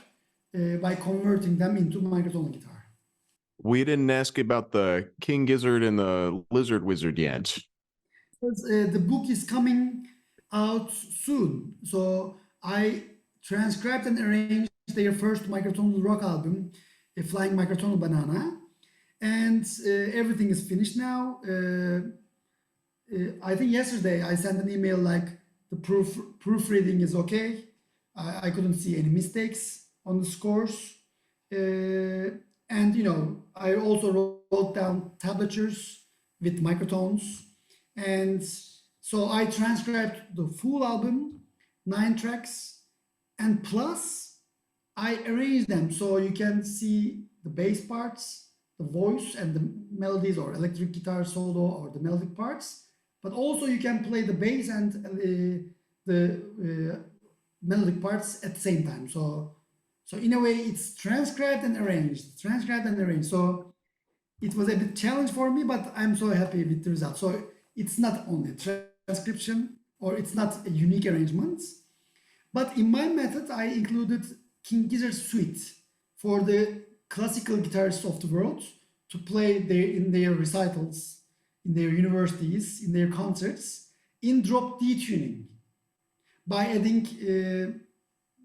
by converting them into microtonal guitar. we didn't ask about the King Gizzard and the Lizard Wizard yet. Because, the book is coming out soon. So I transcribed and arranged their first microtonal rock album, A Flying Microtonal Banana. And everything is finished now. I think yesterday I sent an email like the proofreading is okay. I couldn't see any mistakes on the scores. And you know, I also wrote down tablatures with microtones. And so I transcribed the full album, 9 tracks, and plus I arranged them so you can see the bass parts, the voice, and the melodies or electric guitar solo or the melodic parts. But also you can play the bass and the melodic parts at the same time. So in a way, it's transcribed and arranged, transcribed and arranged. So it was a bit challenge for me, but I'm so happy with the result. So it's not only transcription or it's not a unique arrangement, but in my method, I included King Gizzard suite for the classical guitarists of the world to play in their recitals, in their universities, in their concerts, in drop D tuning by adding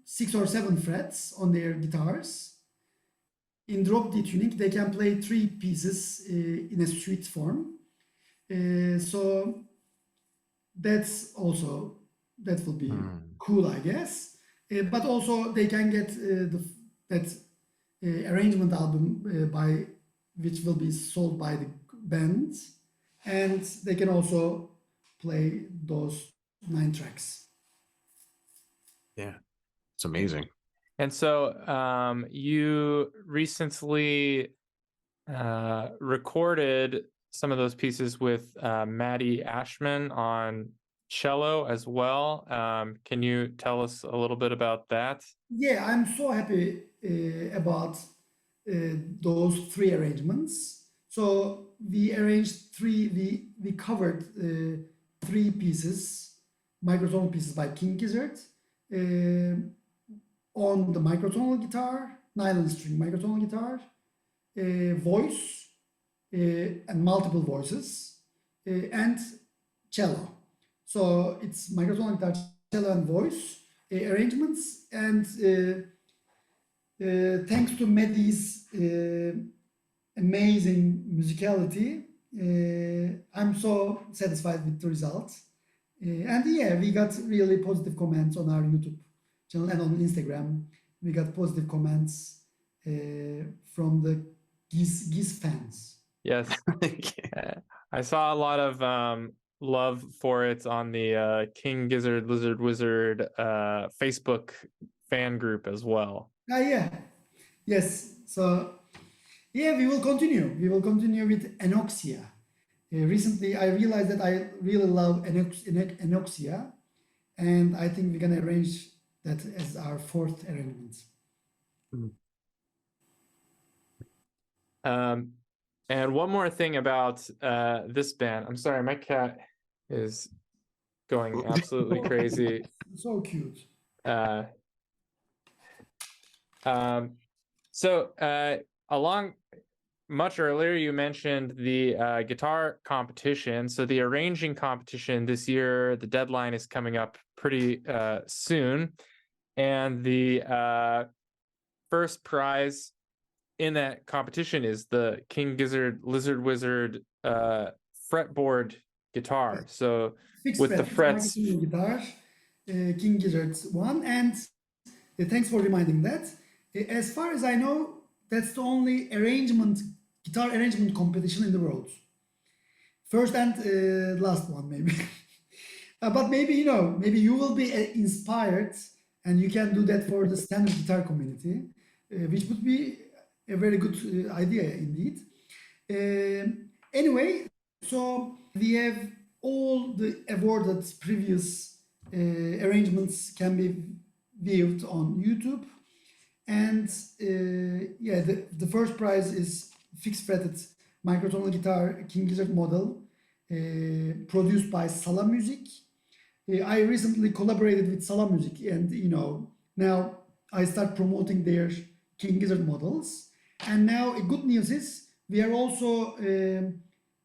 6 or 7 frets on their guitars. In drop D tuning, they can play 3 pieces in a suite form. So that's also, that will be cool, I guess. But also they can get that arrangement album by which will be sold by the band, and they can also play those 9 tracks. Yeah, it's amazing. And so you recently recorded some of those pieces with Maddie Ashman on cello as well. Can you tell us a little bit about that? Yeah, I'm so happy about those 3 arrangements. So we arranged 3, we covered 3 pieces, microtonal pieces by King Gizzard on the microtonal guitar, nylon string microtonal guitar, voice and multiple voices, and cello. So it's microtonal guitar, cello, and voice arrangements. And thanks to Maddie's amazing musicality, I'm so satisfied with the result. And yeah, we got really positive comments on our YouTube channel and on Instagram. We got positive comments from the Giz fans. Yes. I saw a lot of love for it on the King Gizzard Lizard Wizard Facebook fan group as well. Yeah. Yes. So yeah, we will continue. We will continue with Anoxia. Recently, I realized that I really love Anoxia, and I think we're gonna arrange that as our 4th arrangement. And one more thing about this band. I'm sorry, my cat is going absolutely crazy. So cute. Along much earlier, you mentioned the guitar competition. So the arranging competition this year, the deadline is coming up pretty soon. And the first prize in that competition is the King Gizzard Lizard Wizard fretboard guitar. So Fixed with the fret, frets, guitar, King Gizzard one, and thanks for reminding that. As far as I know, that's the only guitar arrangement competition in the world. First and last one, maybe. But maybe, maybe you will be inspired and you can do that for the standard guitar community, which would be a very good idea indeed. Anyway, so we have all the awarded previous arrangements can be viewed on YouTube. And yeah, the first prize is fixed fretted microtonal guitar King Gizzard model produced by Sala Music. I recently collaborated with Sala Music, and now I start promoting their King Gizzard models. And now good news is we are also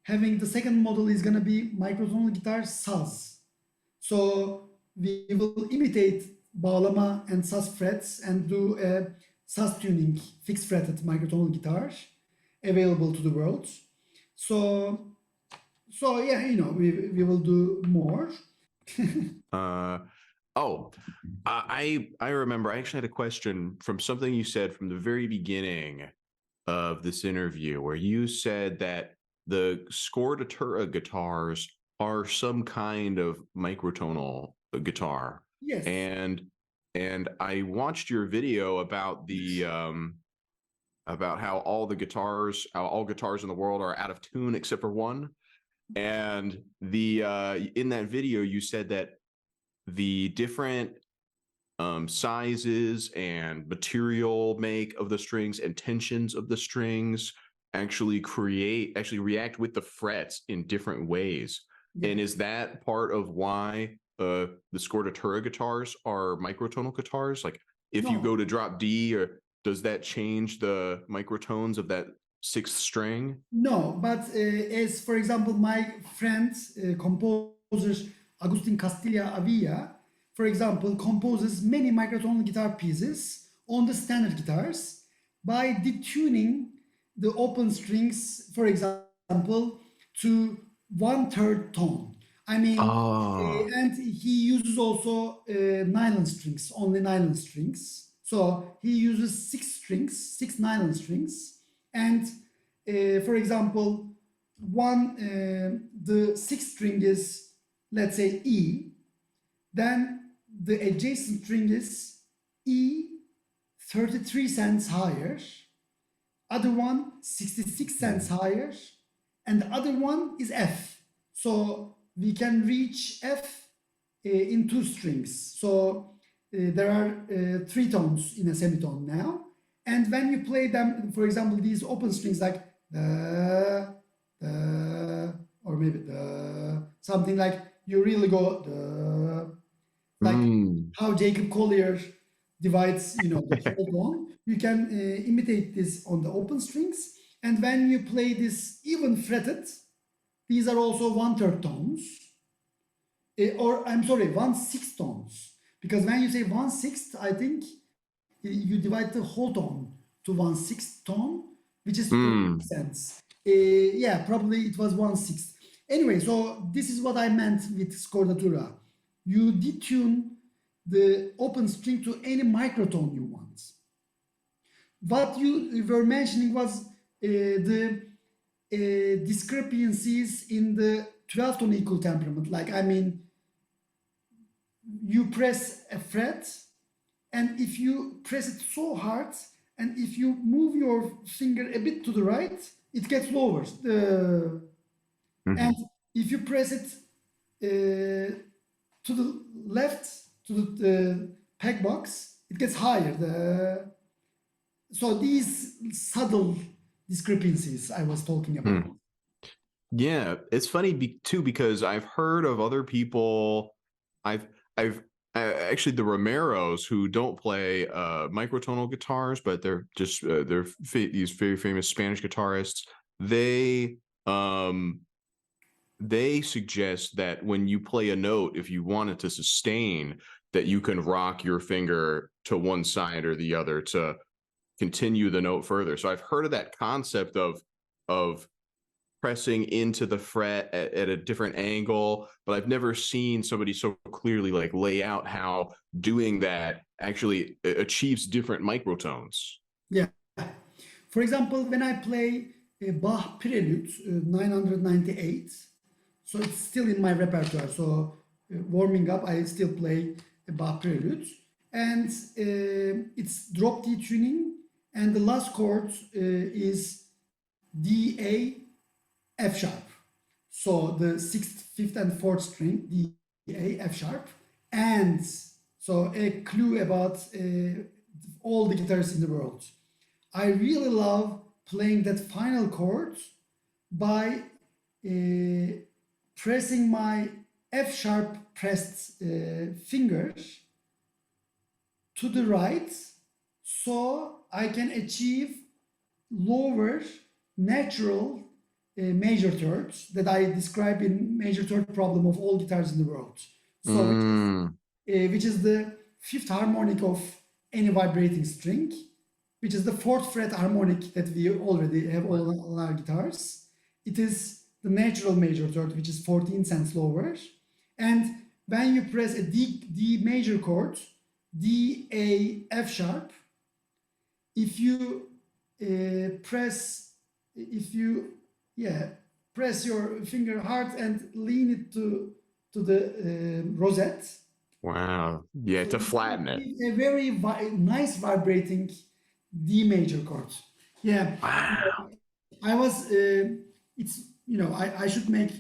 having the second model is gonna be microtonal guitar saz. So we will imitate bağlama and saz frets and do a saz tuning fixed fretted microtonal guitar available to the world. So yeah, we will do more. I remember I actually had a question from something you said from the very beginning of this interview, where you said that the Scordatura guitars are some kind of microtonal guitar. Yes. And I watched your video about the about how all guitars in the world are out of tune except for one. And in that video you said that the different sizes and material make of the strings and tensions of the strings actually react with the frets in different ways. Yeah. And is that part of why the Scordatura guitars are microtonal guitars? Like if you go to drop D, or does that change the microtones of that sixth string? No, but as for example, my friend, composer Agustin Castilla Avilla, for example, composes many microtonal guitar pieces on the standard guitars by detuning the open strings, for example, to 1/3 tone. I mean, and he uses also nylon strings, only nylon strings. So he uses 6 nylon strings. And for example, the sixth string is, let's say, E. Then the adjacent string is E 33 cents higher. Other one 66 cents higher. And the other one is F. So we can reach F in 2 strings. So there are 3 tones in a semitone now. And when you play them, for example, these open strings like the, or maybe the, something like you really go the, like how Jacob Collier divides, the whole tone. You can imitate this on the open strings. And when you play this even fretted, these are also 1/3 tones, or I'm sorry, 1/6 tones. Because when you say 1/6, I think you divide the whole tone to 1/6 tone, which is 2 cents. Yeah, probably it was 1/6. Anyway, so this is what I meant with Scordatura. You detune the open string to any microtone you want. What you were mentioning was the discrepancies in the 12-tone equal temperament. Like, I mean, you press a fret, and if you press it so hard, and if you move your finger a bit to the right, it gets lower. And if you press it to the left, to the peg box, it gets higher. So these subtle discrepancies I was talking about. Yeah, it's funny too, because I've heard of other people. I've actually the Romeros, who don't play microtonal guitars, but they're just these very famous Spanish guitarists. They suggest that when you play a note, if you want it to sustain, that you can rock your finger to one side or the other to continue the note further. So I've heard of that concept of pressing into the fret at a different angle, but I've never seen somebody so clearly like lay out how doing that actually achieves different microtones. Yeah. For example, when I play Bach Prelude 998, So it's still in my repertoire. So warming up, I still play a Bach prelude. And it's drop D tuning. And the last chord is D, A, F sharp. So the 6th, 5th, and 4th string, D, A, F sharp. And so a clue about all the guitarists in the world. I really love playing that final chord by pressing my F sharp pressed finger to the right, so I can achieve lower natural major thirds that I describe in major third problem of all guitars in the world. So which is the 5th harmonic of any vibrating string, which is the 4th fret harmonic that we already have all our guitars. It is the natural major third, which is 14 cents lower. And when you press a D major chord, D, A, F sharp, if you press your finger hard and lean it to the rosette. Wow. Yeah, to flatten it. A very nice vibrating D major chord. Yeah. Wow. I was, I should make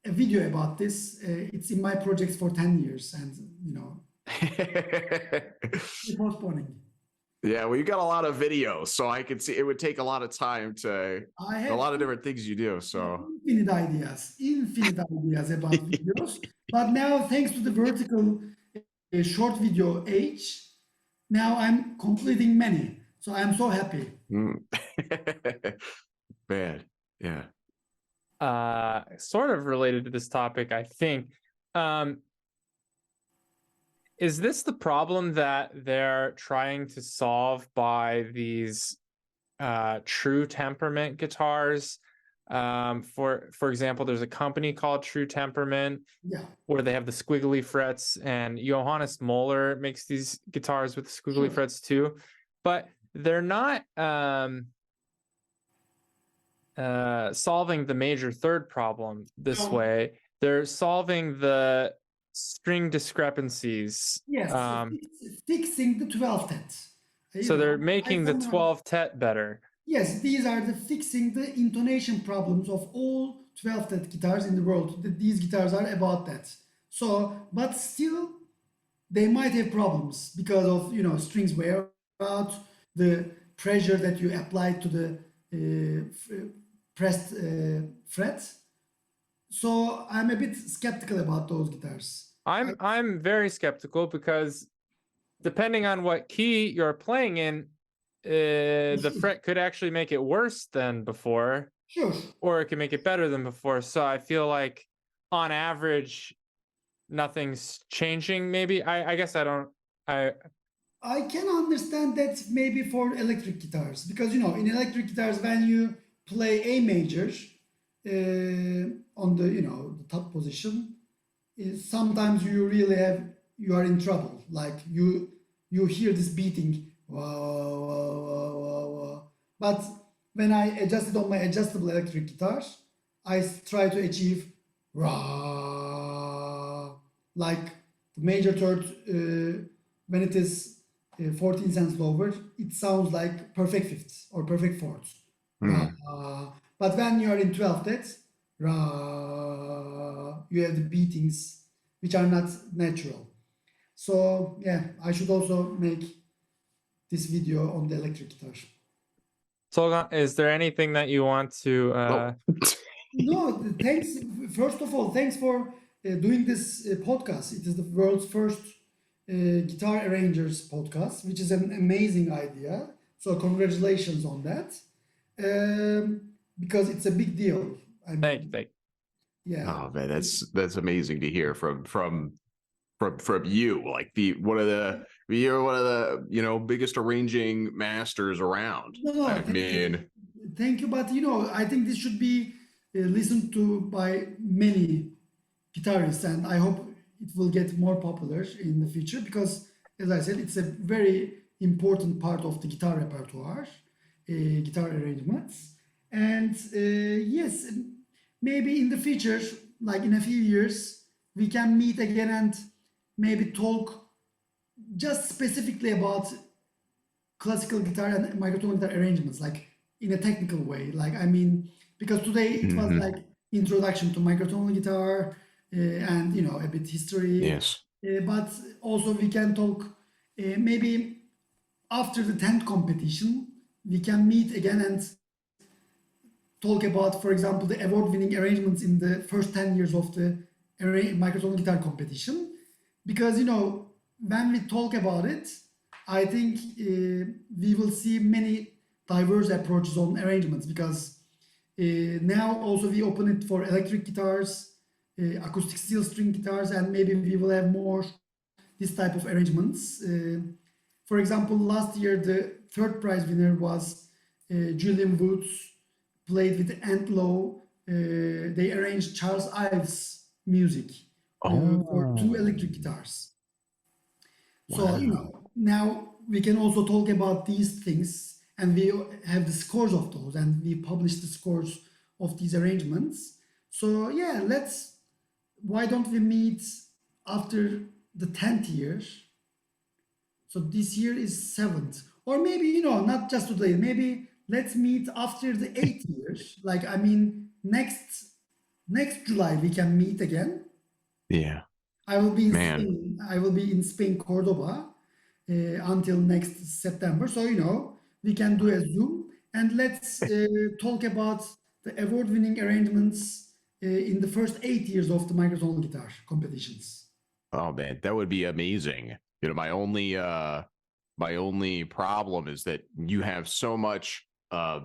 a video about this. It's in my projects for 10 years and, postponing. Yeah, well, you got a lot of videos, so I could see it would take a lot of time to I have a lot of different things you do. So infinite ideas about videos. But now, thanks to the vertical short video age, now I'm completing many. So I'm so happy. Man, yeah. Sort of related to this topic, I think. Is this the problem that they're trying to solve by these true temperament guitars? For example, there's a company called True Temperament, where they have the squiggly frets, and Johannes Moeller makes these guitars with squiggly frets too, but they're not solving the major third problem this way. They're solving the string discrepancies. Yes, fixing the 12th tet. So they're making the 12th tet better. Yes, these are fixing the intonation problems of all 12th tet guitars in the world. These guitars are about that. So, but still, they might have problems because of, strings wear out, the pressure that you apply to the pressed fret. So I'm a bit skeptical about those guitars. I'm very skeptical because depending on what key you're playing in, the fret could actually make it worse than before. Sure. Or it can make it better than before. So I feel like on average, nothing's changing. Maybe I guess I can understand that maybe for electric guitars, because in electric guitars, when you play A major on the top position, sometimes you are in trouble. Like you hear this beating, wah, wah, wah, wah, wah. But when I adjusted on my adjustable electric guitars, I try to achieve rah, like the major third. When it is 14 cents lower, it sounds like perfect fifths or perfect fourths. But when you are in 12th tet, you have the beatings which are not natural. So yeah, I should also make this video on the electric guitar. Tolgahan, is there anything that you want to? No, thanks. First of all, thanks for doing this podcast. It is the world's first guitar arrangers podcast, which is an amazing idea. So congratulations on that, because it's a big deal. Thank you. Yeah. Oh man, that's amazing to hear from you. Like you're one of the biggest arranging masters around. No, thank you. But I think this should be listened to by many guitarists, and I hope it will get more popular in the future because, as I said, it's a very important part of the guitar repertoire, guitar arrangements. And yes, maybe in the future like in a few years we can meet again and maybe talk just specifically about classical guitar and microtonal guitar arrangements, like in a technical way. Like, I mean, because today it was Mhm. like introduction to microtonal guitar and, you know, a bit history. Yes. But also we can talk maybe after the 10th competition, we can meet again and talk about, for example, the award-winning arrangements in the first 10 years of the microtonal guitar competition. Because, you know, when we talk about it, I think we will see many diverse approaches on arrangements, because now also we open it for electric guitars, acoustic steel string guitars, and maybe we will have more this type of arrangements. For example, last year the third prize winner was Julian Woods, played with Antlow. They arranged Charles Ives music for 2 electric guitars. So, you know, now we can also talk about these things, and we have the scores of those, and we publish the scores of these arrangements. So yeah, why don't we meet after the 10th year? So this year is 7th, or maybe, you know, not just today, maybe let's meet after the 8th year. Like, I mean, next July we can meet again. Yeah. I will be in Man. Spain. I will be in Spain, Cordoba, until next September. So, you know, we can do a Zoom, and let's talk about the award-winning arrangements in the first 8 years of the microtonal guitar competitions. Oh man, that would be amazing. You know, my only problem is that you have so much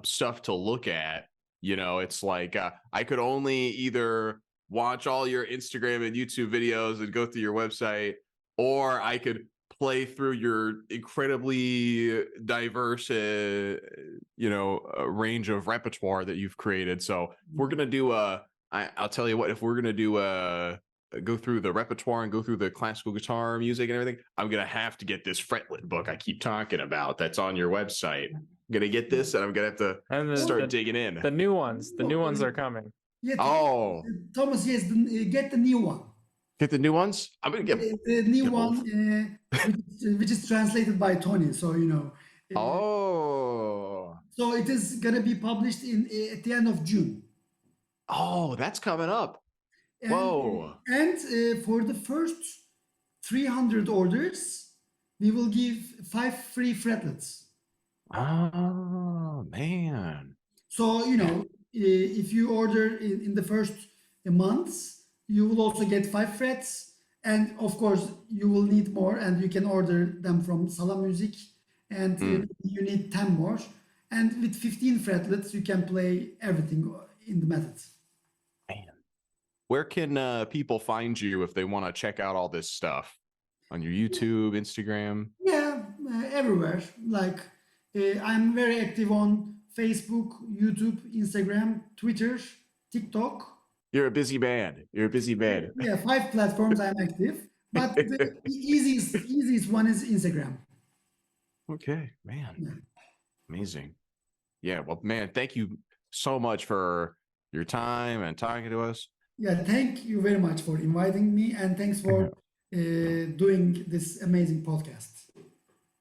stuff to look at. You know, it's like I could only either watch all your Instagram and YouTube videos and go through your website, or I could play through your incredibly diverse, range of repertoire that you've created. So if we're gonna do I'll tell you what, if we're gonna do go through the repertoire and go through the classical guitar music and everything, I'm gonna have to get this fretlet book I keep talking about that's on your website. I'm gonna get this, and I'm gonna have to And start digging in. The new ones are coming. Yeah, Oh, Thomas, yes, get the new one. get the new ones. I'm gonna get. The new get one, which is translated by Tony. So, you know. Oh, So it is gonna be published at the end of June. oh, that's coming up. And, Whoa. And for the first 300 orders, we will give 5 free fretlets. Oh man. So, you know, if you order in the first months, you will also get 5 frets. And of course, you will need more, and you can order them from Salam Music, and you need 10 more. And with 15 fretlets, you can play everything in the method. Man. Where can people find you if they want to check out all this stuff? On your YouTube, Instagram? Yeah, everywhere. Like, I'm very active on Facebook, YouTube, Instagram, Twitter, TikTok. You're a busy man. You're a busy man. Yeah, 5 platforms I'm active. But the easiest one is Instagram. Okay, man. Yeah. Amazing. Yeah, well, man, thank you so much for your time and talking to us. Yeah, thank you very much for inviting me, and thanks for doing this amazing podcast.